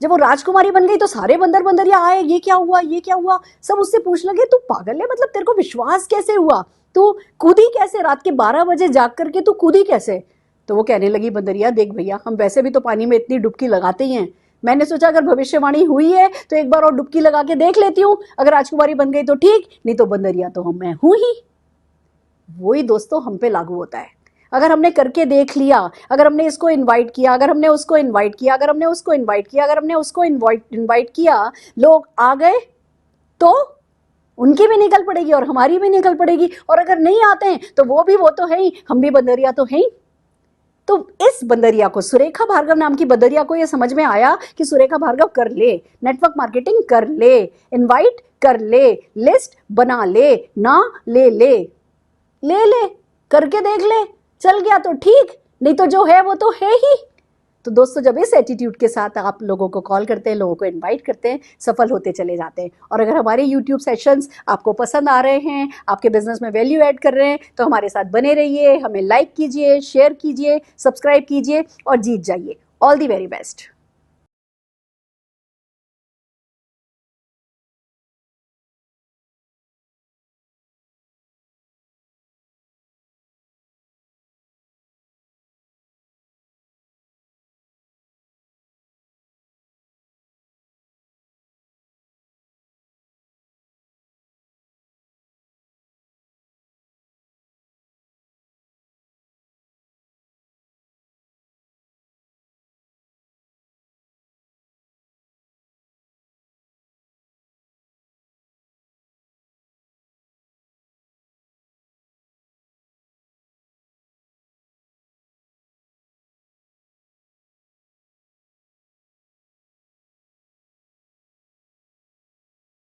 जब वो राजकुमारी बन गई तो सारे बंदर बंदरिया आए, ये क्या हुआ, ये क्या हुआ, सब उससे पूछने लगे, तू पागल है, मतलब तेरे को विश्वास कैसे हुआ, तू कूदी कैसे, रात के 12 बजे जाग करके तू कूदी कैसे? तो वो कहने लगी, बंदरिया देख भैया, हम वैसे भी तो पानी में इतनी डुबकी लगाते ही हैं, मैंने सोचा अगर भविष्यवाणी हुई है तो एक बार और डुबकी लगा के देख लेती हूँ, अगर राजकुमारी बन गई तो ठीक, नहीं तो बंदरिया तो मैं हूं ही। वही दोस्तों हम पे लागू होता है। अगर हमने करके देख लिया, अगर हमने इसको इनवाइट किया, अगर हमने उसको इनवाइट किया, अगर हमने उसको इनवाइट किया, अगर हमने उसको इनवाइट किया, लोग आ गए तो उनकी भी निकल पड़ेगी और हमारी भी निकल पड़ेगी, और अगर नहीं आते हैं तो वो तो है ही, हम भी बंदरिया तो है ही। तो इस बंदरिया को, सुरेखा भार्गव नाम की बंदरिया को, यह समझ में आया कि सुरेखा भार्गव कर ले, नेटवर्क मार्केटिंग कर ले, इनवाइट कर ले, लिस्ट बना ले, ना ले ले ले ले, करके देख ले, चल गया तो ठीक, नहीं तो जो है वो तो है ही। तो दोस्तों, जब इस एटीट्यूड के साथ आप लोगों को कॉल करते हैं, लोगों को इनवाइट करते हैं, सफल होते चले जाते हैं। और अगर हमारे यूट्यूब सेशंस आपको पसंद आ रहे हैं, आपके बिजनेस में वैल्यू ऐड कर रहे हैं, तो हमारे साथ बने रहिए, हमें लाइक कीजिए, शेयर कीजिए, सब्सक्राइब कीजिए और जीत जाइए। All the very best.